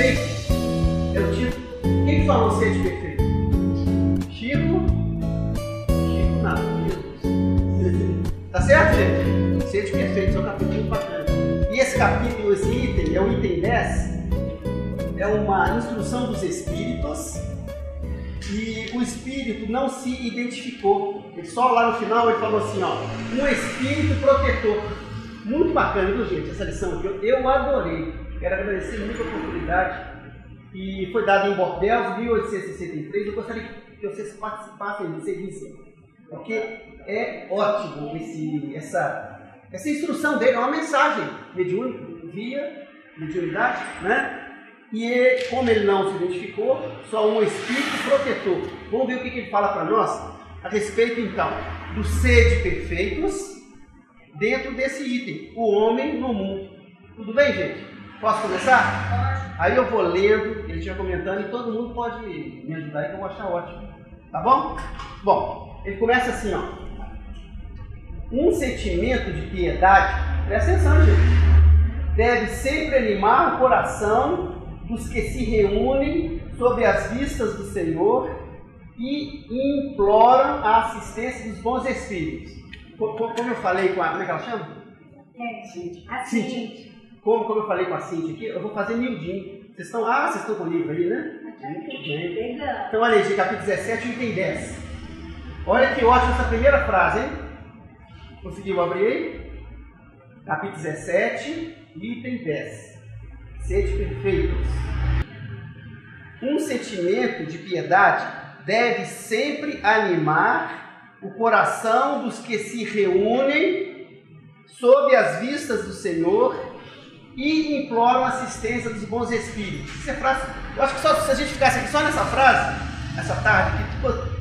perfeito é o título. Quem falou sede perfeito? Chico nada. Tá certo, gente? Sede perfeito, esse é um capítulo muito bacana. E esse capítulo, esse item, é o item 10, é uma instrução dos espíritos. E o espírito não se identificou. Ele só lá no final ele falou assim, ó, um espírito protetor. Muito bacana, viu, gente, essa lição aqui. Eu adorei. Quero agradecer muito a oportunidade. E foi dada em Bordeaux, 1863. Eu gostaria que vocês participassem desse serviço, porque é ótimo essa instrução dele. É uma mensagem mediúnica, via mediunidade, né? E como ele não se identificou, só um espírito protetor. Vamos ver o que ele fala para nós a respeito, então, dos seres perfeitos dentro desse item, o homem no mundo. Tudo bem, gente? Posso começar? Aí eu vou lendo, ele estiver comentando, e todo mundo pode me ajudar aí, que eu vou achar ótimo. Tá bom? Bom, ele começa assim, ó. Um sentimento de piedade, presta atenção, gente, deve sempre animar o coração dos que se reúnem sob as vistas do Senhor e imploram a assistência dos bons espíritos. Como eu falei com a... Como é que ela chama? Cíntia. Como eu falei com a Cíntia aqui, eu vou fazer miudinho. Vocês estão com o livro aí, né? Então olha aí, capítulo 17, item 10. Olha que ótima essa primeira frase, hein? Conseguiu abrir aí? Capítulo 17, item 10. Sede perfeitos. Um sentimento de piedade deve sempre animar o coração dos que se reúnem sob as vistas do Senhor e imploram assistência dos bons espíritos. Essa frase, eu acho que só se a gente ficasse aqui só nessa frase, essa tarde,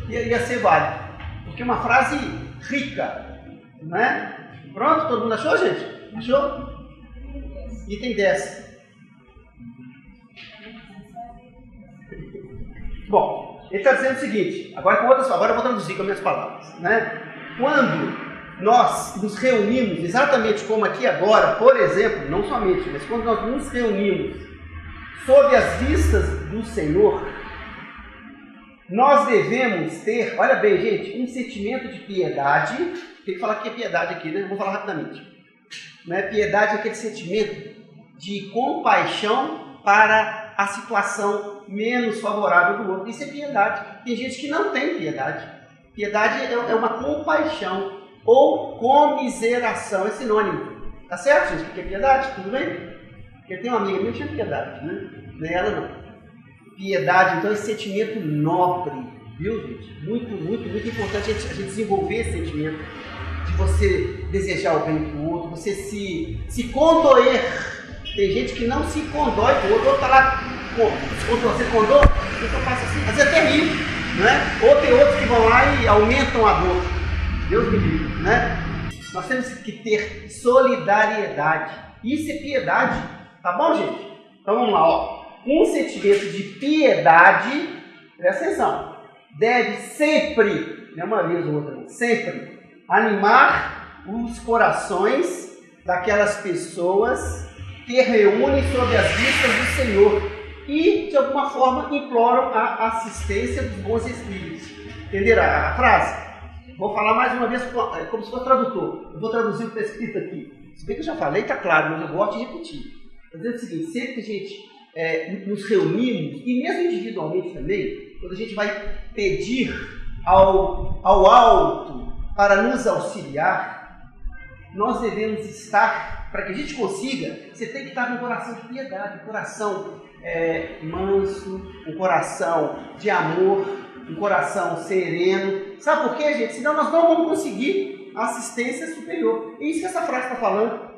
ia ser válido. Porque é uma frase rica, não é? Pronto? Todo mundo achou, gente? Achou? Item 10. Bom, ele está dizendo o seguinte, agora eu vou traduzir com as minhas palavras, né? Quando nós nos reunimos, exatamente como aqui agora, por exemplo, não somente, mas quando nós nos reunimos sob as vistas do Senhor, nós devemos ter, olha bem, gente, um sentimento de piedade. Tem que falar que é piedade aqui, né? Vou falar rapidamente. Não é piedade, é aquele sentimento de compaixão para a situação menos favorável do outro. Isso é piedade. Tem gente que não tem piedade. Piedade é uma compaixão ou comiseração, é sinônimo. Tá certo, gente? O que é piedade? Tudo bem? Porque tem uma amiga minha que chama piedade, né? Não é ela, não. Piedade, então, é esse sentimento nobre, viu, gente? Muito, muito, muito importante a gente desenvolver esse sentimento de você desejar o bem para o outro, você se condoer. Tem gente que não se condói com o outro está lá, quando você condor, então passa assim, às vezes é terrível, né? Ou tem outros que vão lá e aumentam a dor. Deus me livre, né? Nós temos que ter solidariedade. Isso é piedade, tá bom, gente? Então vamos lá, ó. Um sentimento de piedade, presta atenção, deve sempre, não é uma vez ou outra, não, sempre animar os corações daquelas pessoas que reúnem sob as vistas do Senhor e, de alguma forma, imploram a assistência dos bons espíritos. Entenderam a frase? Vou falar mais uma vez como se fosse tradutor. Eu vou traduzir o que está escrito aqui. Se bem que eu já falei, está claro, mas eu gosto de repetir. Estou dizendo o seguinte, sempre que a gente nos reunimos, e mesmo individualmente também, quando a gente vai pedir ao alto para nos auxiliar, nós devemos estar, para que a gente consiga, você tem que estar com um coração de piedade, um coração manso, um coração de amor, um coração sereno. Sabe por quê, gente? Senão nós não vamos conseguir a assistência superior. É isso que essa frase está falando.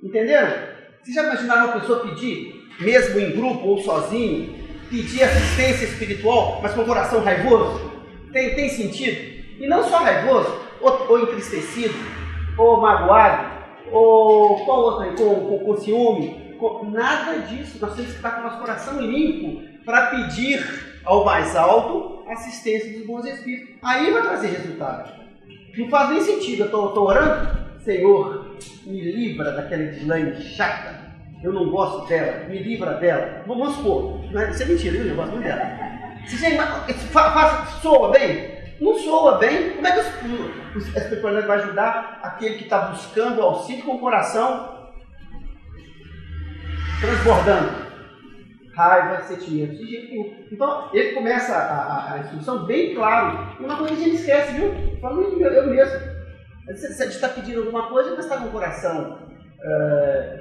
Entenderam? Vocês já imaginaram uma pessoa pedir, mesmo em grupo ou sozinho, pedir assistência espiritual, mas com o coração raivoso? Tem sentido? E não só raivoso, ou entristecido, ou magoado, ou qual outro aí, com ciúme, nada disso. Nós temos que estar com o nosso coração limpo para pedir ao mais alto assistência dos bons espíritos. Aí vai trazer resultado. Não faz nem sentido. Eu estou orando, Senhor, me livra daquela deslane chata, eu não gosto dela, me livra dela. Vamos supor, né? Isso é mentira, eu não gosto muito dela. Soa bem? Não soa bem. Como é que a espiritualidade vai ajudar aquele que está buscando auxílio com o coração transbordando? Raiva, sentimentos, de jeito nenhum. Então, ele começa a instrução bem claro. E uma coisa que a gente esquece, viu? Falando isso eu mesmo. Você está pedindo alguma coisa, mas está com o coração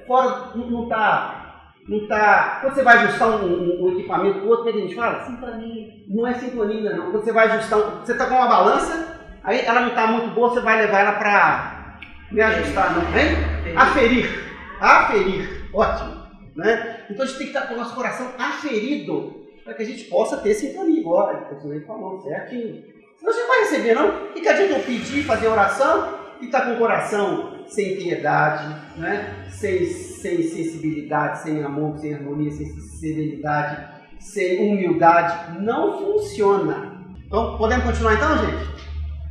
fora, não está. Quando você vai ajustar um equipamento com o outro, como é que a gente fala? Sintonia. Não é sintonia, não. Quando você vai ajustar, você está com uma balança, aí ela não está muito boa, você vai levar ela para me ajustar, não, hein? Aferir. Ótimo. Né? Então a gente tem que estar com o nosso coração aferido para que a gente possa ter sintonia, igual o professor falou, certinho. Senão você não vai receber, não. E que adianta eu pedir, fazer oração e estar com o coração sem piedade, né? Sem sensibilidade, sem amor, sem harmonia, sem serenidade, sem humildade? Não funciona. Então, podemos continuar então, gente?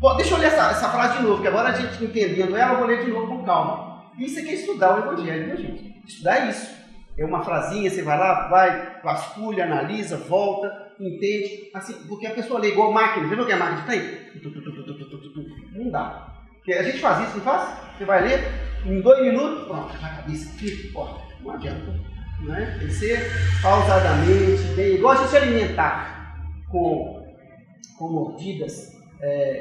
Bom, deixa eu ler essa frase de novo, que agora a gente entendendo ela, eu vou ler de novo com calma. Isso aqui é estudar o Evangelho, viu, gente? Estudar isso. É uma frasinha, você vai lá, vasculha, analisa, volta, entende. Assim, porque a pessoa lê igual máquina. Você viu o que a máquina tem? Não dá. Porque a gente faz isso, não faz? Você vai ler, em 2 minutos, pronto, na cabeça aqui, não adianta. Né? Tem que ser pausadamente, bem, igual a gente se alimentar com mordidas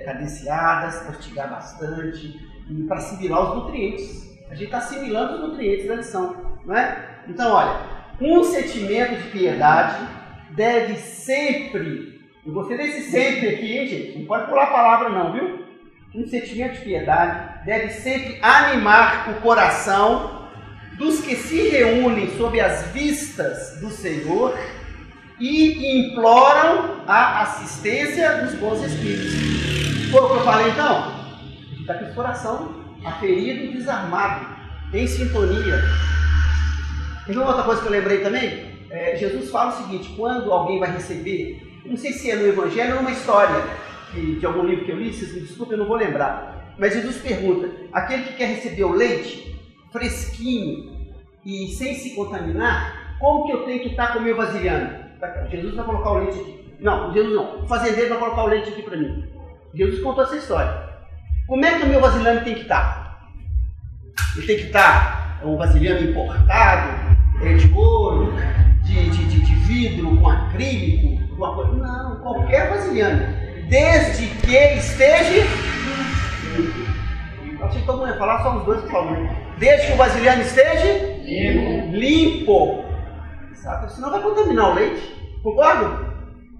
cadenciadas, mastigar bastante, e para assimilar os nutrientes. A gente está assimilando os nutrientes da lição. Não é? Então, olha, um sentimento de piedade deve sempre, eu gostei desse sempre aqui, hein, gente? Não pode pular a palavra não, viu? Um sentimento de piedade deve sempre animar o coração dos que se reúnem sob as vistas do Senhor e imploram a assistência dos bons espíritos. Foi o que eu falei então? A gente está com o coração aferido e desarmado, em sintonia. E uma outra coisa que eu lembrei também, Jesus fala o seguinte: quando alguém vai receber, não sei se é no Evangelho ou numa história de algum livro que eu li, vocês me desculpem, eu não vou lembrar, mas Jesus pergunta, aquele que quer receber o leite fresquinho e sem se contaminar, como que eu tenho que estar com o meu vasilhame? Jesus vai colocar o leite aqui. Não, Jesus não, o fazendeiro vai colocar o leite aqui para mim. Jesus contou essa história. Como é que o meu vasilhame tem que estar? Ele tem que estar um vasilhame importado, de ouro, de vidro, com acrílico, com coisa. Não, qualquer vasilhame, desde que esteja. Achei que todo mundo ia falar, só os dois que falam. Desde que o vasilhame esteja limpo. Sabe? Senão vai contaminar o leite. Concorda?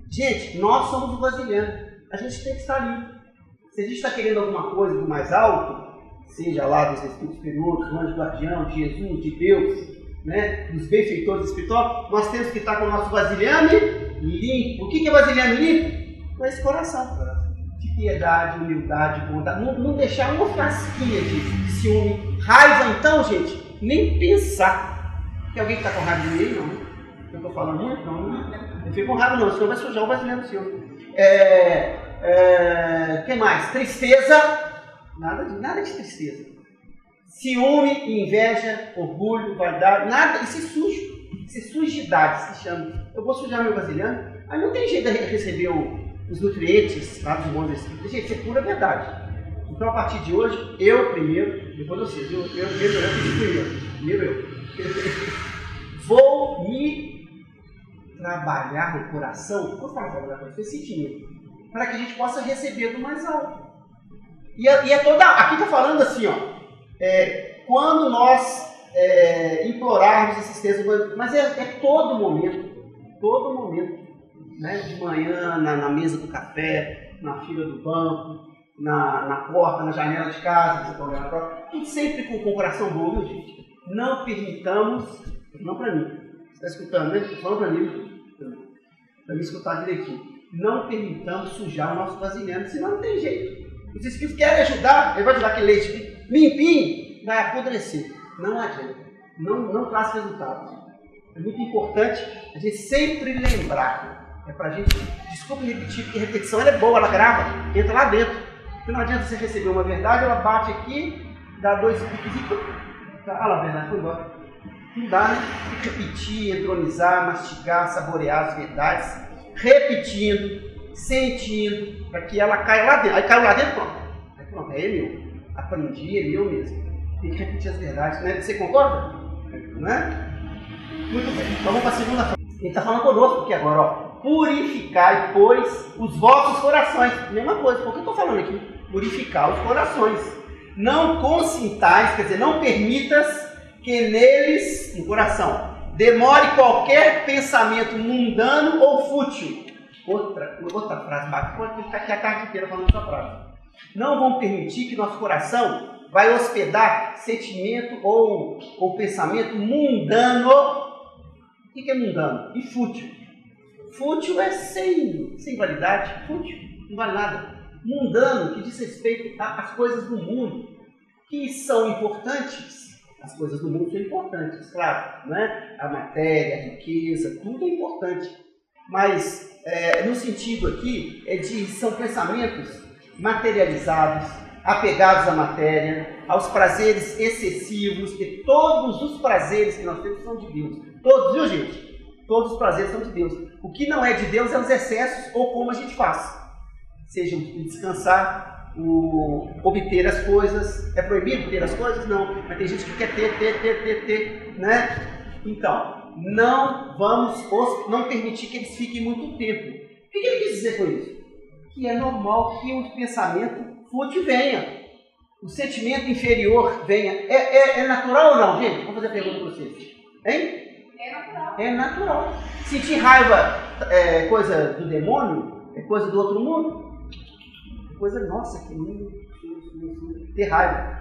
Gente, nós somos o vasilhame. A gente tem que estar limpo. Se a gente está querendo alguma coisa do mais alto, seja lá dos espíritos superiores, do anjo guardião, de Jesus, de Deus, né, dos benfeitores espirituais, nós temos que estar com o nosso vasilhame limpo. O que é vasilhame limpo? Com esse coração de piedade, humildade, bondade. Não deixar uma frasquinha de ciúme, raiva. Então, gente, nem pensar. Tem alguém que está com raiva de mim? Não. Eu estou falando muito? Não fico com raiva não, senão vai sujar o vasilhame seu. Que mais? Tristeza. Nada de tristeza. Ciúme, inveja, orgulho, vaidade, nada. Isso é sujo. Isso é sujidade, se chama. Eu vou sujar meu vasilhame, aí não tem jeito de receber os nutrientes lá dos bons espíritos. Gente, isso é pura verdade. Então, a partir de hoje, eu primeiro, depois vocês. Eu primeiro eu. Vou me trabalhar no coração, vou falar trabalhar com esse sentimento, para que a gente possa receber do mais alto. E é toda. Aqui está falando assim, ó. Quando nós implorarmos assistência, mas é todo momento, né? De manhã, na mesa do café, na fila do banco, na porta, na janela de casa, você pode olhar para tudo sempre com o coração bom, viu, gente? Não permitamos, não para mim, você está escutando, né? Estou falando para mim, para me escutar direitinho. Não permitamos sujar o nosso vasilhame, senão não tem jeito. Os espíritos querem ajudar, ele vai ajudar aquele leite limpinho, vai apodrecer. Não adianta. Não traz resultado. É muito importante a gente sempre lembrar. É para a gente, desculpa repetir, porque a repetição ela é boa, ela grava, entra lá dentro. Porque não adianta você receber uma verdade, ela bate aqui, dá 2 piques e... Ah lá, a verdade foi embora. Não dá, né? Tem que repetir, entronizar, mastigar, saborear as verdades, repetindo, sentindo, para que ela caia lá dentro. Aí caiu lá dentro, pronto. Aí pronto, é meu. Aprendi, é meu mesmo. Tem que repetir as verdades, né? Você concorda? Né? Muito bem. Então vamos para a segunda frase. Ele está falando conosco aqui agora, ó. Purificai, pois, os vossos corações. Mesma coisa, por que eu estou falando aqui? Purificar os corações. Não consintais, quer dizer, não permitas que neles, no coração, demore qualquer pensamento mundano ou fútil. Outra frase, pode ficar aqui a tarde inteira falando essa frase. Não vão permitir que nosso coração vai hospedar sentimento ou pensamento mundano. O que é mundano? E fútil. Fútil é sem validade, fútil, não vale nada. Mundano, que diz respeito às coisas do mundo, que são importantes. As coisas do mundo são importantes, claro, né? A matéria, a riqueza, tudo é importante. Mas, no sentido aqui, são pensamentos materializados, apegados à matéria, aos prazeres excessivos, que todos os prazeres que nós temos são de Deus. Todos, viu, gente? Todos os prazeres são de Deus. O que não é de Deus é os excessos ou como a gente faz. Seja o descansar, o obter as coisas. É proibido ter as coisas? Não. Mas tem gente que quer ter, né? Então, não permitir que eles fiquem muito tempo. O que ele quis dizer com isso? Que é normal que o pensamento fútil venha. O sentimento inferior venha. É natural ou não, gente? Vou fazer a pergunta para vocês. Hein? É natural. É natural. Sentir raiva é coisa do demônio? É coisa do outro mundo? É coisa nossa, que mundo. Ter raiva.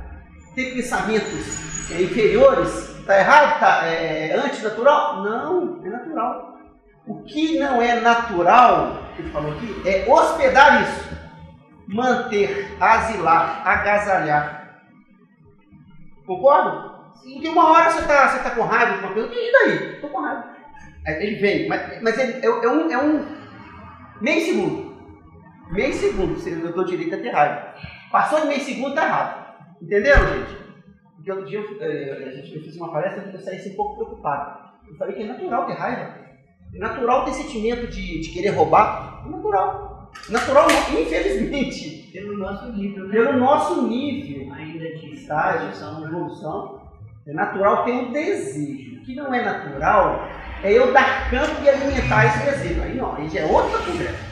Ter pensamentos inferiores? Está errado? É antinatural? Não, é natural. O que não é natural, que ele falou aqui, é hospedar isso. Manter, asilar, agasalhar. Concorda? Porque uma hora você tá com raiva de uma coisa, e daí? Estou com raiva. Ele vem, mas ele é um meio segundo. Meio segundo, se eu dou direito a ter raiva. Passou de meio segundo, tá errado. Entenderam, gente? Porque outro dia eu fiz uma palestra e eu saí um pouco preocupado. Eu falei que é natural ter raiva. É natural ter sentimento de querer roubar. É natural. Natural, infelizmente. Pelo nosso nível. Né? Pelo nosso nível. Ainda de estágio, evolução. É natural ter um desejo. O que não é natural é eu dar campo e alimentar esse desejo. Aí não, aí já é outra conversa.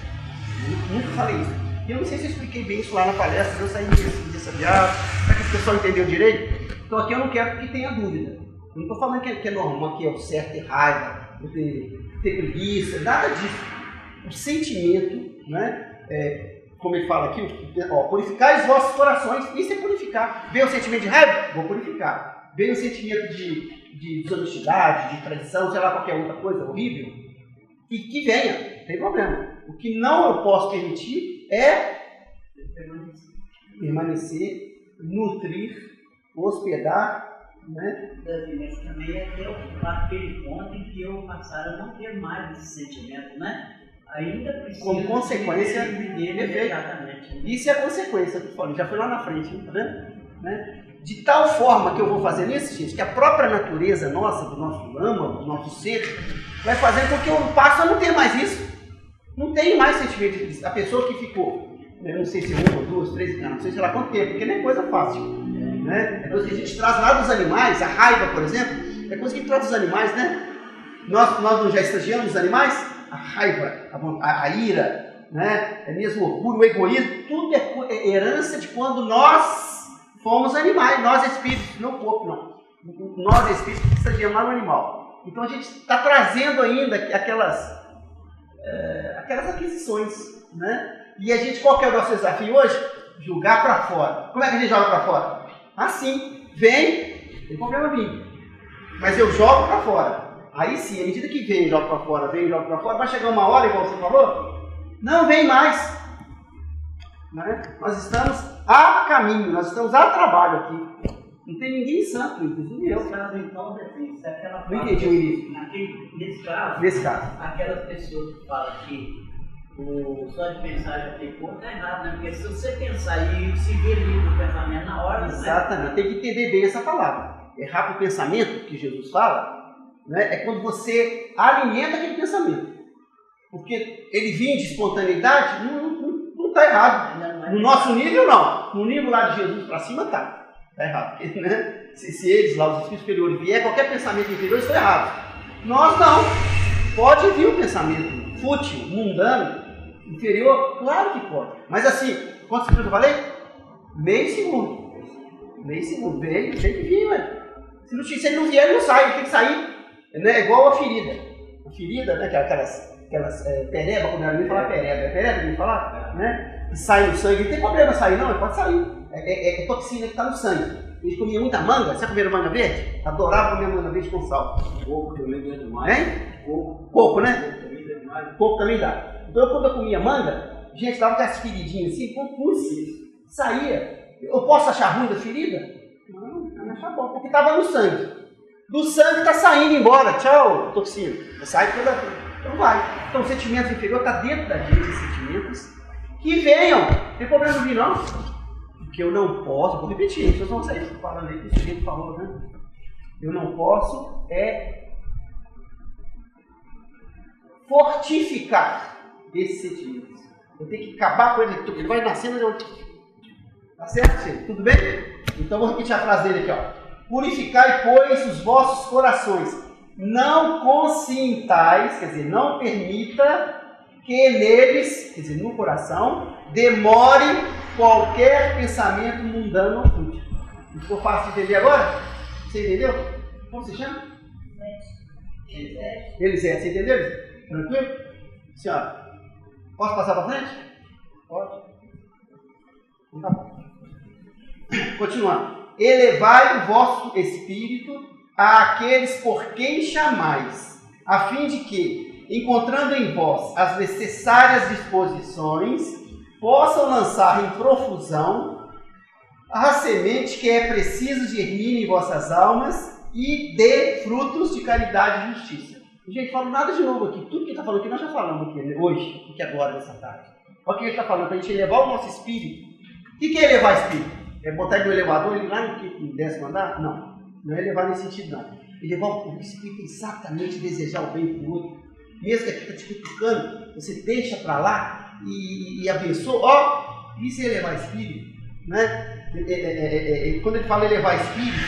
Eu nunca falei isso. Eu não sei se eu expliquei bem isso lá na palestra, eu saí dessa viagem, para que o pessoal entendeu direito. Então aqui eu não quero que tenha dúvida. Eu não estou falando que é normal, que é o certo ter raiva, ter preguiça, nada disso. O sentimento, né? Como ele fala aqui, purificar os vossos corações, isso é purificar. Vem o sentimento de raiva? Vou purificar. Vem o sentimento de desonestidade, de traição, sei lá, qualquer outra coisa horrível, e que venha, não tem problema. O que não eu posso permitir é permanecer, nutrir, hospedar, né? Mas também é aquele ponto em que eu passar a não ter mais esse sentimento, né? Ainda precisa. Como consequência dele, exatamente. Isso é a consequência, já foi lá na frente, tá vendo? Né? De tal forma que eu vou fazer isso, gente, que a própria natureza nossa, do nosso âmago, do nosso ser, vai fazendo com que eu passe a não ter mais isso. Não tenho mais sentimento disso. A pessoa que ficou, não sei se 1, 2, 3, não sei lá quanto tempo, porque não é coisa fácil. Né? É coisa que a gente traz lá dos animais, a raiva, por exemplo, é coisa que a gente traz dos animais, né? Nós não já estagiamos os animais? A raiva, a ira, né? É mesmo o orgulho, o egoísmo, tudo é herança de quando nós fomos animais, nós espíritos, não o corpo, não. Nós espíritos estagiamos lá no animal. Então a gente está trazendo ainda aquelas aquisições, né? E a gente, qual que é o nosso desafio hoje? Jogar para fora. Como é que a gente joga para fora? Assim, vem, não tem problema vir. Mas eu jogo para fora. Aí sim, à medida que vem e joga para fora, vai chegar uma hora, igual você falou, não vem mais. Né? Nós estamos a caminho, nós estamos a trabalho aqui. Não tem ninguém santo, inclusive eu. Nesse caso, então, se aquela não entendi o início. Nesse caso, aquelas pessoas que falam que só de pensar já tem cor, tá errado, né? Porque se você pensar e se ver livre o pensamento na hora, exatamente, tem que entender bem essa palavra. errar o pensamento que Jesus fala, né, é quando você alimenta aquele pensamento. Porque ele vir de espontaneidade não está errado. No nosso nível, não. No nível lá de Jesus para cima, está errado. Porque, né, se eles lá, os espíritos superiores, vier qualquer pensamento inferior, isso está errado. Nós não. Pode vir um pensamento fútil, mundano, inferior? Claro que pode. Mas assim, quantos segundos eu falei? Meio segundo. Meio segundo. Veio, tem que vir, ué. Se ele não vier, ele não sai. Ele tem que sair. É igual a ferida. A ferida, né? Aquelas pereba, como eu ia falar pereba. É pereba que eu ia falar? Né? Que sai no sangue. Não tem problema sair, não. Ele pode sair. É toxina que está no sangue. Eles comiam muita manga. Você comeu manga verde? Adorava comer manga verde com sal. Pouco também dá demais. Hein? Pouco, né? Pouco também dá. Então, quando eu comia manga, gente, dava aquelas feridinhas assim, saía. Eu posso achar ruim da ferida? Não achar bom, porque estava no sangue. Do sangue está saindo embora. Tchau, toxina. Sai toda. Então vai. Então, o sentimento inferior está dentro da gente, esses sentimentos. Que venham. Não tem problema não vir, não. Porque eu não posso, vou repetir, vocês vão sair falando aí que esse jeito falou, né? Eu não posso fortificar esses sentimentos. Eu tenho que acabar com ele. Ele vai nascendo de onde? Tá certo, gente? Tudo bem? Então vou repetir a frase dele aqui, ó. Purificai, pois, os vossos corações. Não consintais, quer dizer, não permita que neles, quer dizer, no coração, demore qualquer pensamento mundano ou fútil. Ficou fácil de entender agora? Você entendeu? Como você chama? Elisete. Você entendeu? Tranquilo? Senhora, posso passar para frente? Pode. Então tá bom. Continuando. Elevai o vosso espírito àqueles por quem chamais, a fim de que, encontrando em vós as necessárias disposições, possam lançar em profusão a semente que é preciso germine em vossas almas e dê frutos de caridade e justiça. Gente, falo nada de novo aqui. Tudo que ele está falando aqui, nós já falamos aqui, hoje, aqui agora, nessa tarde. Olha o que ele está falando, para a gente elevar o nosso espírito. O que é elevar o espírito? É botar ele no elevador e ir lá no 10º andar? Não. Não é elevar nesse sentido, não. Elevar o espírito é exatamente desejar o bem para o outro. Mesmo que aqui está te criticando, você deixa para lá e abençoa. Ó, isso é elevar espírito, né? Quando ele fala elevar espírito,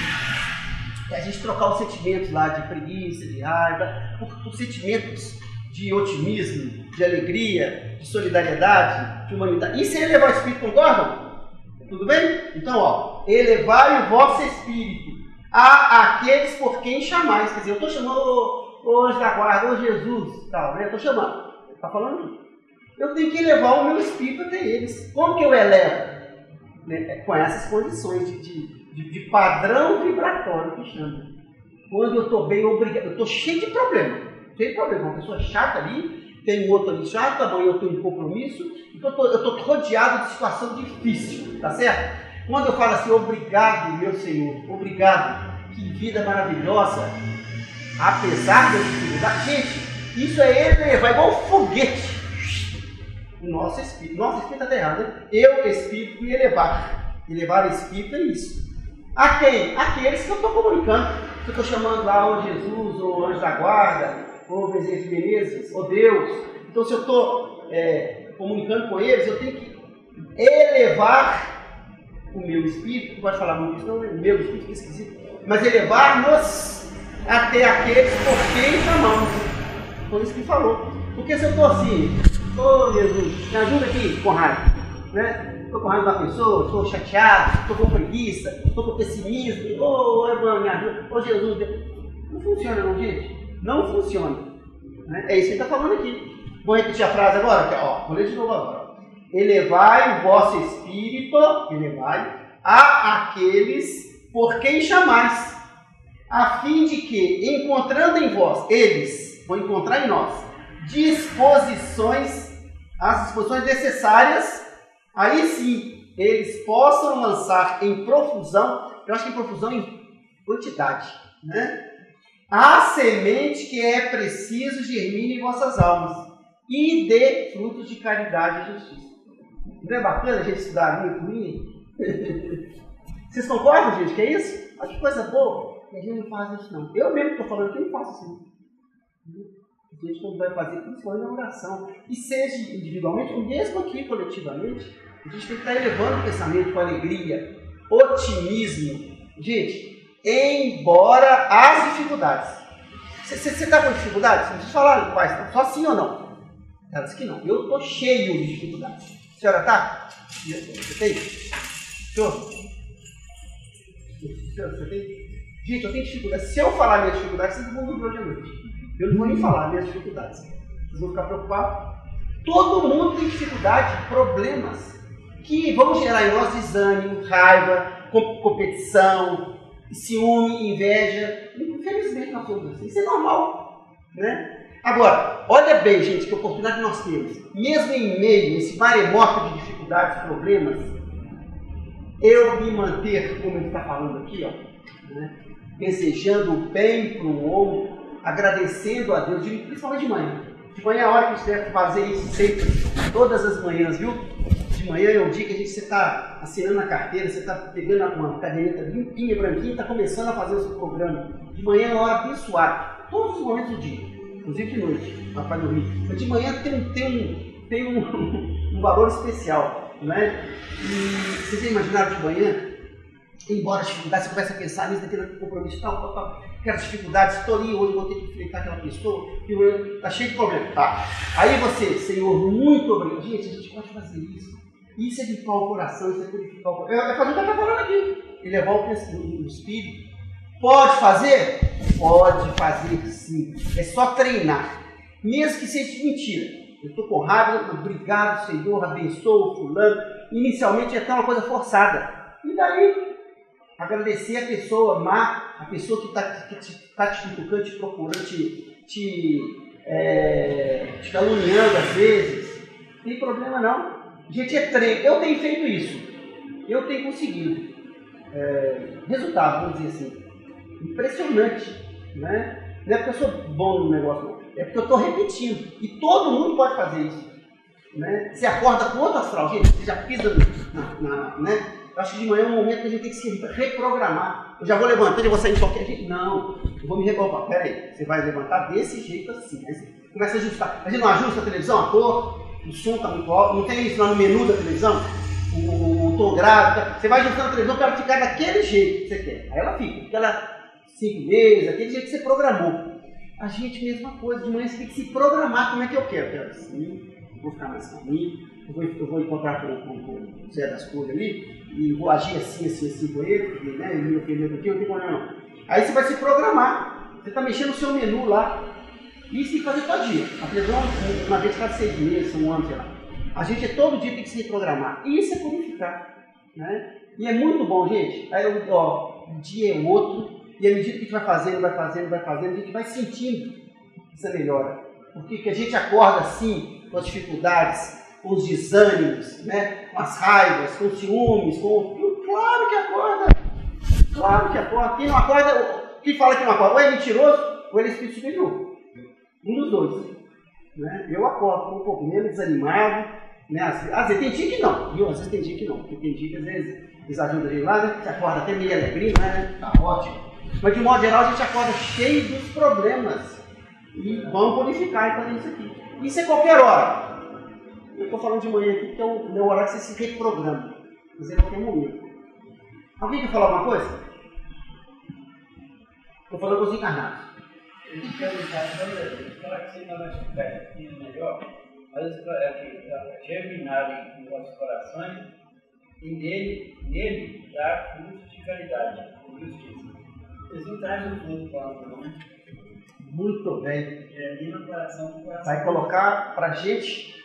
é a gente trocar os sentimentos lá de preguiça, de raiva, por sentimentos de otimismo, de alegria, de solidariedade, de humanidade. Isso é elevar espírito, concordam? Tudo bem? Então, ó, elevai o vosso espírito àqueles por quem chamais. Quer dizer, eu estou chamando o anjo da guarda, ô Jesus, tal, né? Eu estou chamando. Ele está falando isso. Eu tenho que elevar o meu espírito até eles. Como que eu elevo? Né? Com essas condições de padrão vibratório que chama. Quando eu estou bem obrigado, eu estou cheio de problema. Tem problema, uma pessoa chata ali, tem um outro ali chato, amanhã eu tenho um compromisso, então eu estou rodeado de situação difícil, tá certo? Quando eu falo assim, obrigado, meu Senhor, obrigado, que vida maravilhosa, apesar da dificuldade, gente, isso é elevar, igual um foguete, o nosso espírito está errado, né? Eu, espírito, fui elevar espírito é isso. A quem? Aqueles que eu estou comunicando, que eu estou chamando lá, ô Jesus, ô anjo da guarda, ô Bezerra de Menezes, ô Deus. Então, se eu estou comunicando com eles, eu tenho que elevar o meu espírito, não pode falar muito isso, não, meu espírito é esquisito, mas elevar-nos até aqueles por quem chamamos. Foi isso que falou. Porque se eu estou assim, ô Jesus, me ajuda aqui com raiva, né? Estou com raiva da pessoa, estou chateado, estou com preguiça, estou com pessimismo, ô irmão, me ajuda, ô Jesus. Não funciona não, gente. Não funciona. Né? É isso que ele está falando aqui. Vou repetir a frase agora? Ó, vou ler de novo agora. Elevai o vosso espírito, àqueles por quem chamais, a fim de que, encontrando em vós, eles vão encontrar em nós, as disposições necessárias, aí sim, eles possam lançar em profusão, eu acho que em profusão em quantidade, né? A semente que é preciso germine em vossas almas e dê frutos de caridade e justiça. Não é bacana a gente estudar a minha? Vocês concordam, gente, que é isso? Olha que coisa boa. E a gente não faz isso não. Eu mesmo estou falando que eu não faço assim. A gente quando vai fazer, principalmente na oração, e seja individualmente, ou mesmo aqui coletivamente, a gente tem que estar elevando o pensamento com alegria, otimismo. Gente, embora as dificuldades. Você está com dificuldades? Não precisa falar quais, só sim ou não? Ela disse que não. Eu estou cheio de dificuldades. A senhora está? Você tem? Senhor? Você tem? Gente, eu tenho dificuldade. Se eu falar minhas dificuldades, vocês vão dormir hoje à noite. Eu não vou nem falar minhas dificuldades. Vocês vão ficar preocupados. Todo mundo tem dificuldade, problemas que vão gerar em nós desânimo, raiva, competição, ciúme, inveja. Infelizmente nós somos assim. Isso é normal, né? Agora, olha bem, gente, que oportunidade nós temos. Mesmo em meio a esse maremoto de dificuldades, problemas, eu me manter, como ele está falando aqui, ó, né? Desejando o bem para o outro, agradecendo a Deus, principalmente de manhã. De manhã é a hora que você deve fazer isso sempre, todas as manhãs, viu? De manhã é o dia que você está assinando a carteira, você está pegando uma caderneta limpinha, branquinha, está começando a fazer o seu programa. De manhã é a hora abençoada, todos os momentos do dia, inclusive de noite, para dormir. Mas de manhã tem um valor especial, né? E vocês já imaginaram de manhã? Embora as dificuldades, você começa a pensar nisso, daquele compromisso, tal, aquelas dificuldades, estou ali hoje, vou ter que enfrentar aquela pessoa, está cheio de problemas, tá? Aí você, Senhor, muito obrigado. Gente, a gente pode fazer isso. Isso é limpar o coração, isso é purificar o coração. É fazer o que está falando aqui. Elevar o espírito. Pode fazer? Pode fazer sim. É só treinar. Mesmo que seja mentira. Eu estou com raiva, obrigado, Senhor, abençoa o fulano. Inicialmente é até uma coisa forçada. E daí? Agradecer a pessoa, amar a pessoa que está te cutucando, te procurando, te caluniando às vezes. Não tem problema não. Gente, é treino. Eu tenho feito isso. Eu tenho conseguido. Resultado, vamos dizer assim. Impressionante. Né? Não é porque eu sou bom no negócio, não. É porque eu estou repetindo. E todo mundo pode fazer isso. Né? Você acorda com outro astral, gente. Você já pisa né? Eu acho que de manhã é um momento que a gente tem que se reprogramar. Eu já vou levantando e vou sair de qualquer jeito. Não, eu vou me reprogramar. Pera aí, você vai levantar desse jeito assim. Aí você começa a ajustar. A gente não ajusta a televisão, a cor, o som está muito alto. Não tem isso lá no menu da televisão? O tom grave. Você vai ajustando a televisão para ela ficar daquele jeito que você quer. Aí ela fica aquela 5 meses, aquele jeito que você programou. A gente, mesma coisa. De manhã você tem que se programar como é que eu quero. Eu quero assim, vou ficar mais calminho. Eu vou encontrar com o Zé das Cores ali e vou agir assim com ele, né? Ele me ofendeu aqui, eu não tenho problema não. Aí você vai se programar. Você está mexendo no seu menu lá. Isso tem que fazer todo dia. A televisão, uma vez cada 6 meses, um ano, sei lá. A gente todo dia tem que se reprogramar. E isso é purificar. Né? E é muito bom, gente. Aí, um dia é o outro, e à medida que a gente vai fazendo, a gente vai sentindo essa melhora. Porque a gente acorda assim, com as dificuldades, com os desânimos, né? Com as raivas, com os ciúmes, Claro que acorda! Claro que acorda. Quem não acorda, quem fala que não acorda, ou é mentiroso, ou ele é espírito superior. Um dos dois. Né? Eu acordo um pouco menos desanimado, né? Às vezes tem dia que não, viu? Às vezes tem dia que não, porque tem dia que às vezes eles ajudam a gente lá, né? Você acorda até meio alegrinho, né? Tá ótimo. Mas de modo geral a gente acorda cheio dos problemas. E vamos purificar e fazer isso aqui. Isso é qualquer hora. Eu estou falando de manhã aqui, que é o meu horário que você se reprograma. Fazer em qualquer momento. Alguém quer falar alguma coisa? Estou falando com os encarnados. Eu te perguntar, será que você está mais pertinho melhor? Mas germinar em nossos corações e nele dar frutos de caridade, de justiça. Eles não trazem o fruto para nós, não é? Muito bem. Germina o coração. Vai colocar para a gente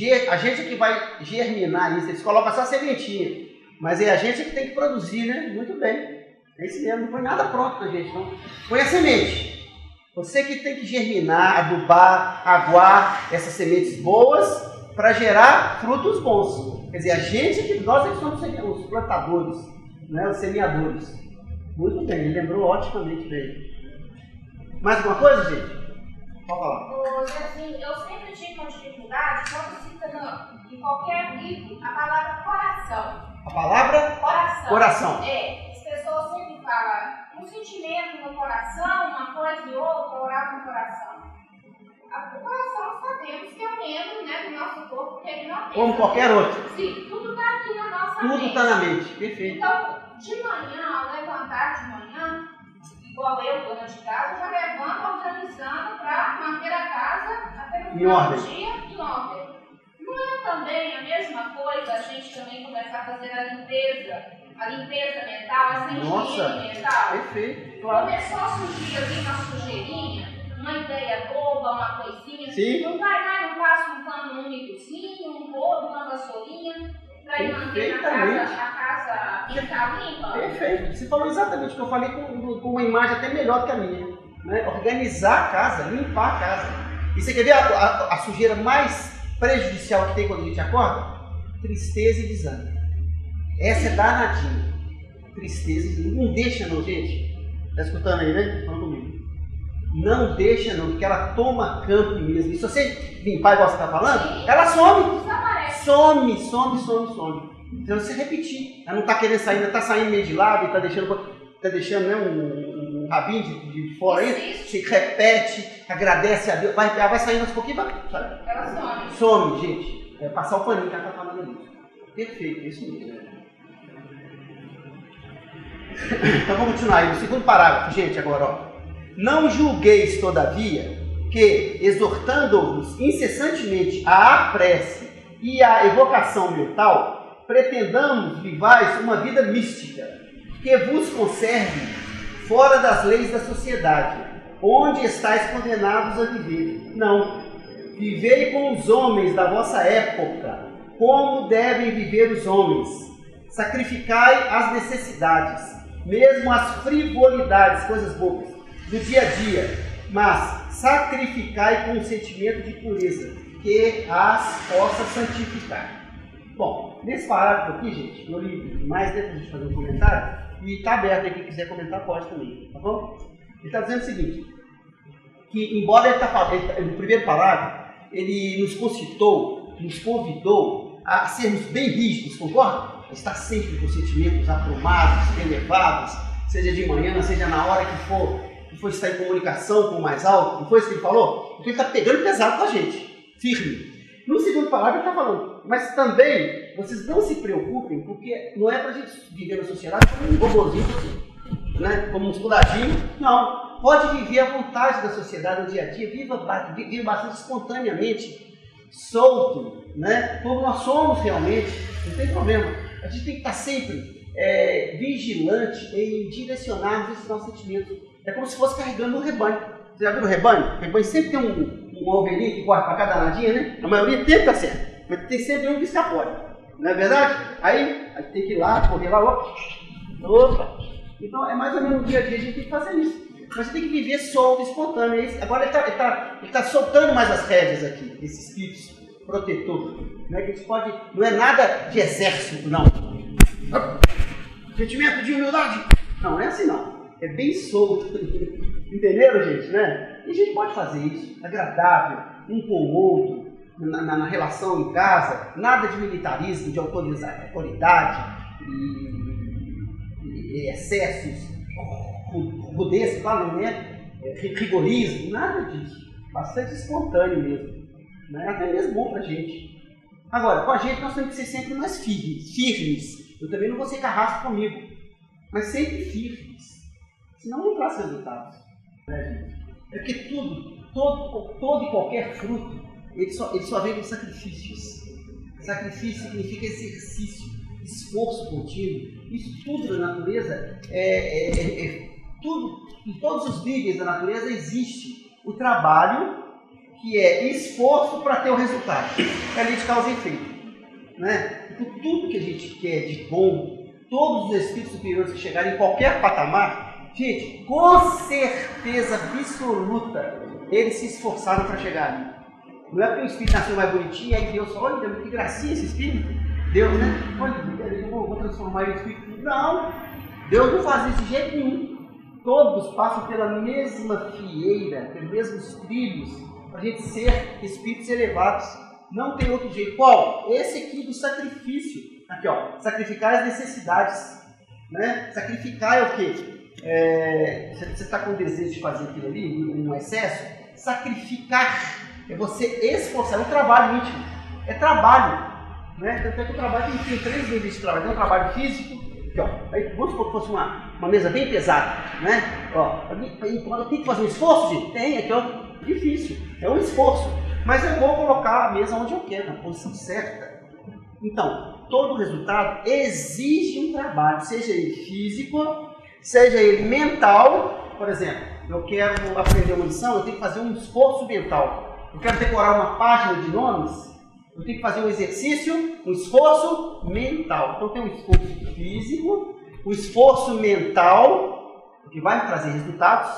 é que vai germinar isso. Eles colocam só a sementinha. Mas é a gente que tem que produzir, né? Muito bem. É isso mesmo. Não põe nada pronto pra gente, não. Põe a semente. Você que tem que germinar, adubar, aguar essas sementes boas para gerar frutos bons. Quer dizer, nós é que somos os plantadores, né? Os semeadores. Muito bem, ele lembrou otimamente bem. Mais alguma coisa, gente? Pode falar. Assim, eu sempre tive uma dificuldade quando cita em qualquer livro a palavra coração. A palavra? Coração. Coração. As pessoas sempre falam um sentimento coração, uma coisa e outra, orar com o coração. O coração sabemos que é um membro, né, do nosso corpo, que ele não tem. Como qualquer outro. Sim, tudo está aqui na nossa mente. Tudo está na mente, perfeito. Então, de manhã, ao levantar de manhã, igual eu, dona de casa, já levanto organizando para manter a casa até no final do dia em ordem. Não é também a mesma coisa a gente também começar a fazer a limpeza mental, essa higiene mental? Perfeito, claro. Começou a surgir ali uma sujeirinha, uma ideia boba, uma coisinha. Sim. Não vai lá, não passa um pano úmidozinho, um rodo, uma vassourinha, para ir manter a casa limpa. Perfeito. Você falou exatamente o que eu falei com uma imagem até melhor do que a minha. Né? Organizar a casa, limpar a casa. E você quer ver a sujeira mais prejudicial que tem quando a gente acorda? Tristeza e desânimo. Essa é danadinha. Tristeza e desânimo. Não deixa não, gente. Tá escutando aí, né? Falando comigo. Não deixa não, porque ela toma campo mesmo. E se você limpar igual você está falando, ela some. Some. Se você repetir, ela não está querendo sair, ainda está saindo meio de lado e está deixando né, um rabinho de fora aí. Você repete, agradece a Deus, ela vai saindo aos pouquinhos, sabe? Ela some. Some, gente. É passar o paninho que ela está falando ali. Perfeito, é isso mesmo. Então vamos continuar aí no segundo parágrafo, gente, agora, ó. Não julgueis, todavia, que, exortando-vos incessantemente à prece e à evocação mental, pretendamos vivais uma vida mística, que vos conserve fora das leis da sociedade, onde estáis condenados a viver. Não. Vivei com os homens da vossa época, como devem viver os homens. Sacrificai as necessidades, mesmo as frivolidades, coisas bobas, do dia a dia, mas sacrificai com um sentimento de pureza, que as possa santificar. Bom, nesse parágrafo aqui, gente, eu li mais depois de fazer um comentário, e está aberto aí, quem quiser comentar pode também, tá bom? Ele está dizendo o seguinte, que embora ele está falando, no primeiro parágrafo, ele nos concitou, nos convidou a sermos bem rígidos, concorda? Estar sempre com sentimentos aprumados, elevados, seja de manhã, seja na hora que for estar em comunicação com o mais alto, não foi isso que ele falou? Então ele está pegando pesado com a gente, firme. No segundo parágrafo ele está falando, mas também vocês não se preocupem, porque não é para a gente viver na sociedade como um robozinho, né? Como um soldadinho, não. Pode viver à vontade da sociedade no dia a dia, viva bastante espontaneamente, solto, né? Como nós somos realmente, não tem problema. A gente tem que estar sempre vigilante em direcionar esses nossos sentimentos. É como se fosse carregando um rebanho. Você já viu o rebanho? O rebanho sempre tem uma ovelhinha que corre para cada danadinha, né? A maioria sempre está certo, mas tem sempre um que escapole. Não é verdade? Aí tem que ir lá, correr lá, opa. Então é mais ou menos no dia a dia a gente tem que fazer isso. Mas você tem que viver solto, espontâneo. Agora ele está soltando mais as rédeas aqui, esse espírito protetor. Né? Que a gente pode, não é nada de exército, não. Sentimento de humildade. Não é assim não. É bem solto. Entenderam, gente? Né? E a gente pode fazer isso. Agradável, um com o outro, na relação em casa. Nada de militarismo, de autoridade e excessos, rudeza, claro, né? Rigorismo, nada disso. Bastante espontâneo mesmo. Né? Até mesmo bom pra gente. Agora, com a gente nós temos que ser sempre mais firmes. Eu também não vou ser carrasco comigo, mas sempre firmes. Senão não traz resultados. Né, gente? É porque todo e qualquer fruto, ele só vem com sacrifícios. Sacrifício significa exercício, esforço contínuo. Isso tudo na natureza, tudo, em todos os níveis da natureza existe o trabalho, que é esforço para ter o resultado. É a lei de causa e efeito. Né? Então, tudo que a gente quer de bom, todos os espíritos superiores que chegarem em qualquer patamar, gente, com certeza absoluta, eles se esforçaram para chegar ali. Não é porque o espírito nasceu mais bonitinho, e aí Deus falou, olha que gracinha esse espírito. Deus, né? Olha, eu vou transformar ele em espírito. Não, Deus não faz isso de jeito nenhum. Todos passam pela mesma fieira, pelos mesmos trilhos, para a gente ser espíritos elevados. Não tem outro jeito. Qual? Esse aqui do sacrifício. Aqui, ó. Sacrificar as necessidades. Né? Sacrificar é o quê? você está com desejo de fazer aquilo ali, um excesso, sacrificar é você esforçar, é um trabalho íntimo, é trabalho, né? Tanto é que o trabalho tem 3 níveis de trabalho, tem um trabalho físico, que, ó, aí, vamos supor que fosse uma mesa bem pesada, né? Ó, tem que fazer um esforço, gente? Tem, aqui, ó, difícil, é um esforço, mas eu vou colocar a mesa onde eu quero, na posição certa. Então, todo resultado exige um trabalho, seja ele físico, seja ele mental. Por exemplo, eu quero aprender uma lição, eu tenho que fazer um esforço mental. Eu quero decorar uma página de nomes, eu tenho que fazer um exercício, um esforço mental. Então tem um esforço físico, um esforço mental, que vai me trazer resultados,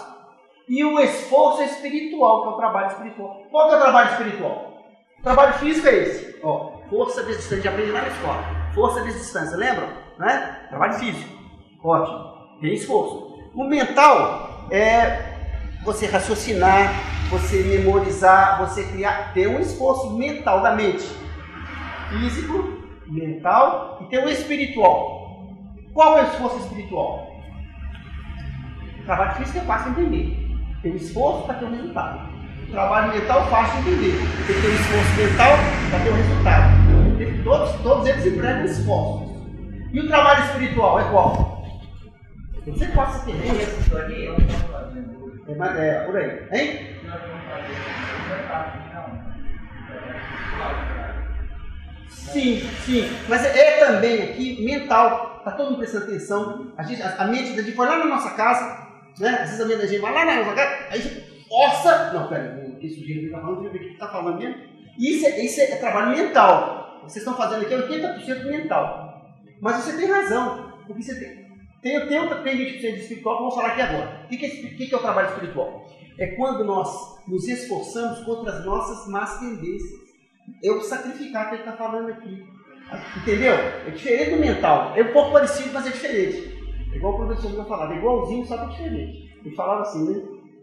e o esforço espiritual, que é o trabalho espiritual. Qual que é o trabalho espiritual? O trabalho físico é esse, ó, força vezes distância, já aprendi lá na escola. Força vezes distância, lembram? Né? Trabalho físico, ótimo, tem esforço. O mental é você raciocinar, você memorizar, você criar, ter um esforço mental da mente. Físico, mental e tem o espiritual. Qual é o esforço espiritual? O trabalho físico é fácil de entender. Tem um esforço para ter um resultado. O trabalho mental é fácil de entender. Tem que ter um esforço mental para ter um resultado. Todos eles empregam esforços. E o trabalho espiritual é qual? Você pode entender essa história aqui? É por aí. Hein? Sim. Mas é também aqui mental. Está todo mundo prestando atenção. A mente da gente vai lá na nossa casa, né? Às vezes a mente da gente vai lá na nossa casa, aí a gente força. Não, peraí, o que sujeito está falando, deixa eu ver o que está falando mesmo. Isso é trabalho mental. Vocês estão fazendo aqui 80% mental. Mas você tem razão. Porque você tem 20% de espiritual que eu vou falar aqui agora. O que é o trabalho espiritual? É quando nós nos esforçamos contra as nossas más tendências. É o sacrificar que ele está falando aqui. Entendeu? É diferente do mental. É um pouco parecido, mas é diferente. É igual o professor me falava. É igualzinho, só que é diferente. Ele falava assim, né?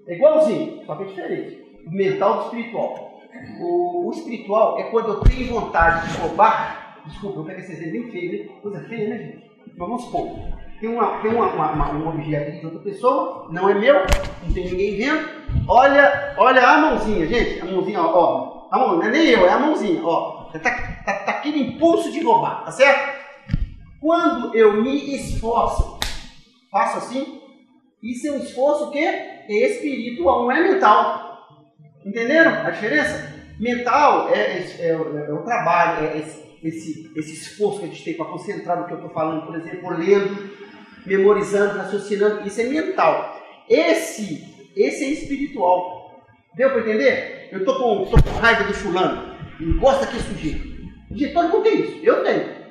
É igualzinho, só que é diferente. O mental do espiritual. O espiritual é quando eu tenho vontade de roubar. Desculpa, eu pego esse exemplo bem feio, né? Coisa feia, né, gente? Mas vamos supor. Tem um objeto de outra pessoa, não é meu, não tem ninguém vendo. Olha a mãozinha, gente. A mãozinha, ó. A mão, não é nem eu, é a mãozinha, ó. Tá aquele impulso de roubar, tá certo? Quando eu me esforço, faço assim, isso é um esforço que é espiritual, não é mental. Entenderam a diferença? Mental é o trabalho, é esse esforço que a gente tem para concentrar no que eu estou falando, por exemplo, lendo, memorizando, raciocinando, isso é mental. Esse é espiritual. Deu para entender? Eu estou com raiva do fulano, não gosta daquele sujeito. Todo mundo tem isso, eu tenho.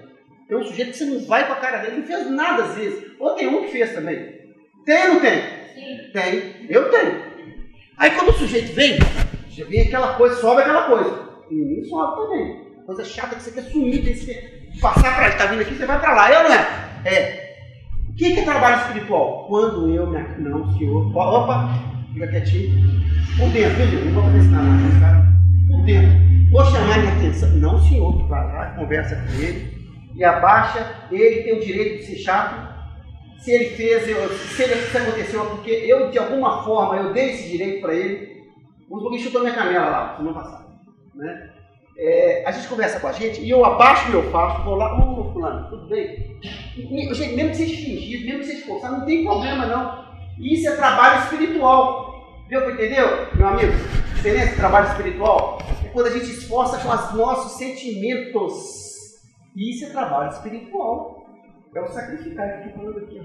Tem um sujeito que você não vai com a cara dele, não fez nada às vezes. Ou tem um que fez também. Tem ou não tem? Sim. Tem, eu tenho. Aí quando o sujeito vem, já vem aquela coisa, sobe aquela coisa. E ninguém sobe também. Coisa chata que você quer sumir, você quer passar para ele, tá vindo aqui, você vai para lá, eu não é? O que é trabalho espiritual? Quando eu me... Não, senhor. Opa, fica quietinho. Por dentro, viu? Não vou fazer isso nada, cara. Por dentro. Vou chamar minha atenção. Não, senhor. Vai lá, conversa com ele. E abaixa. Ele tem o direito de ser chato. Se ele fez, se aconteceu, é porque eu, de alguma forma, eu dei esse direito para ele. Vamos porque chutou minha canela lá, se não passar. Né? A gente conversa com a gente e eu abaixo meu facho, vou lá, fulano, tudo bem? Gente, mesmo que seja fingido, mesmo que seja forçado, não tem problema não. Isso é trabalho espiritual. Deu para entender, meu amigo? A diferença de trabalho espiritual é quando a gente esforça com os nossos sentimentos. Isso é trabalho espiritual. É o sacrificar que eu estou falando aqui.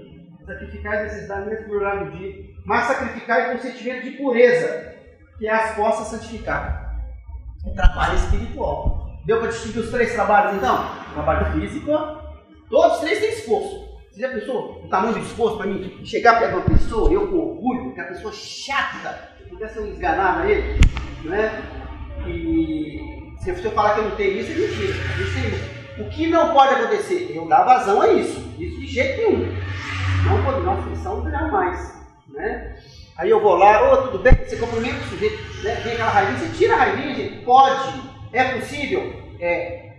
Sacrificar as necessidades mesmo por do dia. Mas sacrificar com um sentimento de pureza, que é as possa santificar. É trabalho espiritual. Deu para distinguir os 3 trabalhos então? Trabalho físico, todos os 3 têm esforço. Você já pensou o tamanho do esforço para mim chegar perto de uma pessoa, eu com orgulho, que a pessoa chata, se pudesse eu esganar a ele, né? E se eu falar que eu não tenho isso, é mentira. Isso. O que não pode acontecer? Eu dar vazão a isso. Isso de jeito nenhum. Não pode, nossa missão não jamais. Né? Aí eu vou lá, tudo bem? Você cumprimenta o sujeito, né? Vem aquela raivinha, você tira a raivinha, gente. Pode. É possível?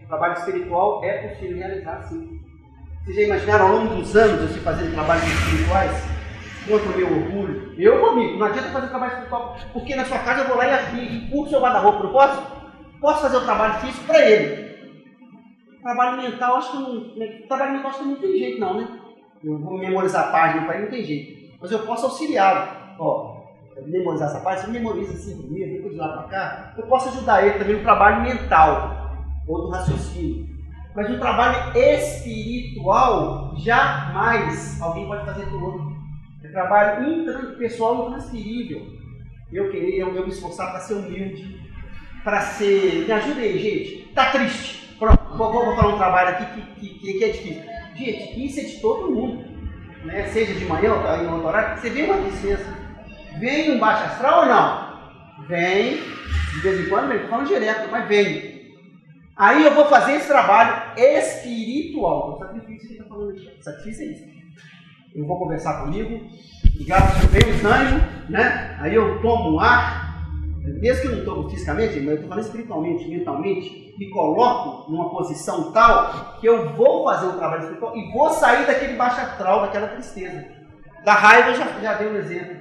Trabalho espiritual é possível realizar sim. Vocês já imaginaram ao longo dos anos você fazendo trabalhos espirituais? contra o meu orgulho. Eu vomito. Não adianta fazer trabalho espiritual, porque na sua casa eu vou lá e curto o seu guarda-roupa. Não posso? Posso fazer o trabalho físico para ele. Trabalho mental, acho que não tem jeito, não, né? Eu vou memorizar a página para ele, não tem jeito. Mas eu posso auxiliá-lo. Ó, memorizar essa página, você memoriza assim comigo, depois de lá para cá. Eu posso ajudar ele também no trabalho mental, ou do raciocínio. Mas no trabalho espiritual, jamais alguém pode fazer por outro. É trabalho pessoal intransferível. Eu me esforçar para ser humilde, para ser... Me ajuda aí, gente. Tá triste. Pronto, vou falar um trabalho aqui que é difícil. Gente, isso é de todo mundo. Né? Seja de manhã ou em outro horário, você vê uma tristeza. Vem um baixo astral ou não? Vem, de vez em quando, não estou falando direto, mas vem. Aí eu vou fazer esse trabalho espiritual. O sacrifício que ele está falando aqui. O sacrifício é isso. Eu vou conversar comigo, ligar o bem o ânimo, né? Aí eu tomo um ar, mesmo que eu não tomo fisicamente, mas eu estou falando espiritualmente, mentalmente, me coloco numa posição tal que eu vou fazer um trabalho espiritual e vou sair daquele baixo astral, daquela tristeza. Da raiva eu já dei um exemplo.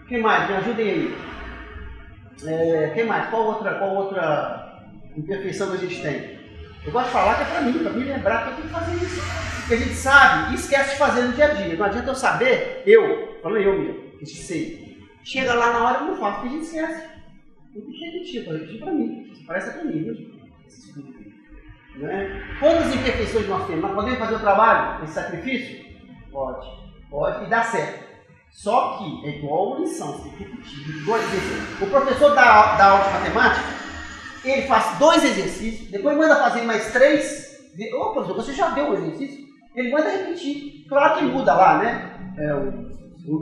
O que mais? Me ajudem aí. Que mais? Qual outra imperfeição que a gente tem? Eu gosto de falar que é para mim lembrar que eu tenho que fazer isso. Porque a gente sabe e esquece de fazer no dia a dia. Não adianta eu saber, falando eu mesmo, que sei. Chega lá na hora eu não faço, porque a gente esquece. Eu tenho que repetir para mim. Isso parece para mim, né? Quantas imperfeições nós temos? Nós podemos fazer o trabalho, esse sacrifício? Pode e dá certo. Só que é igual a lição, você tem que repetir. O professor dá aula de matemática, ele faz 2 exercícios, depois manda fazer mais 3. Ô, professor, você já deu o exercício? Ele manda repetir. Claro que muda lá, né?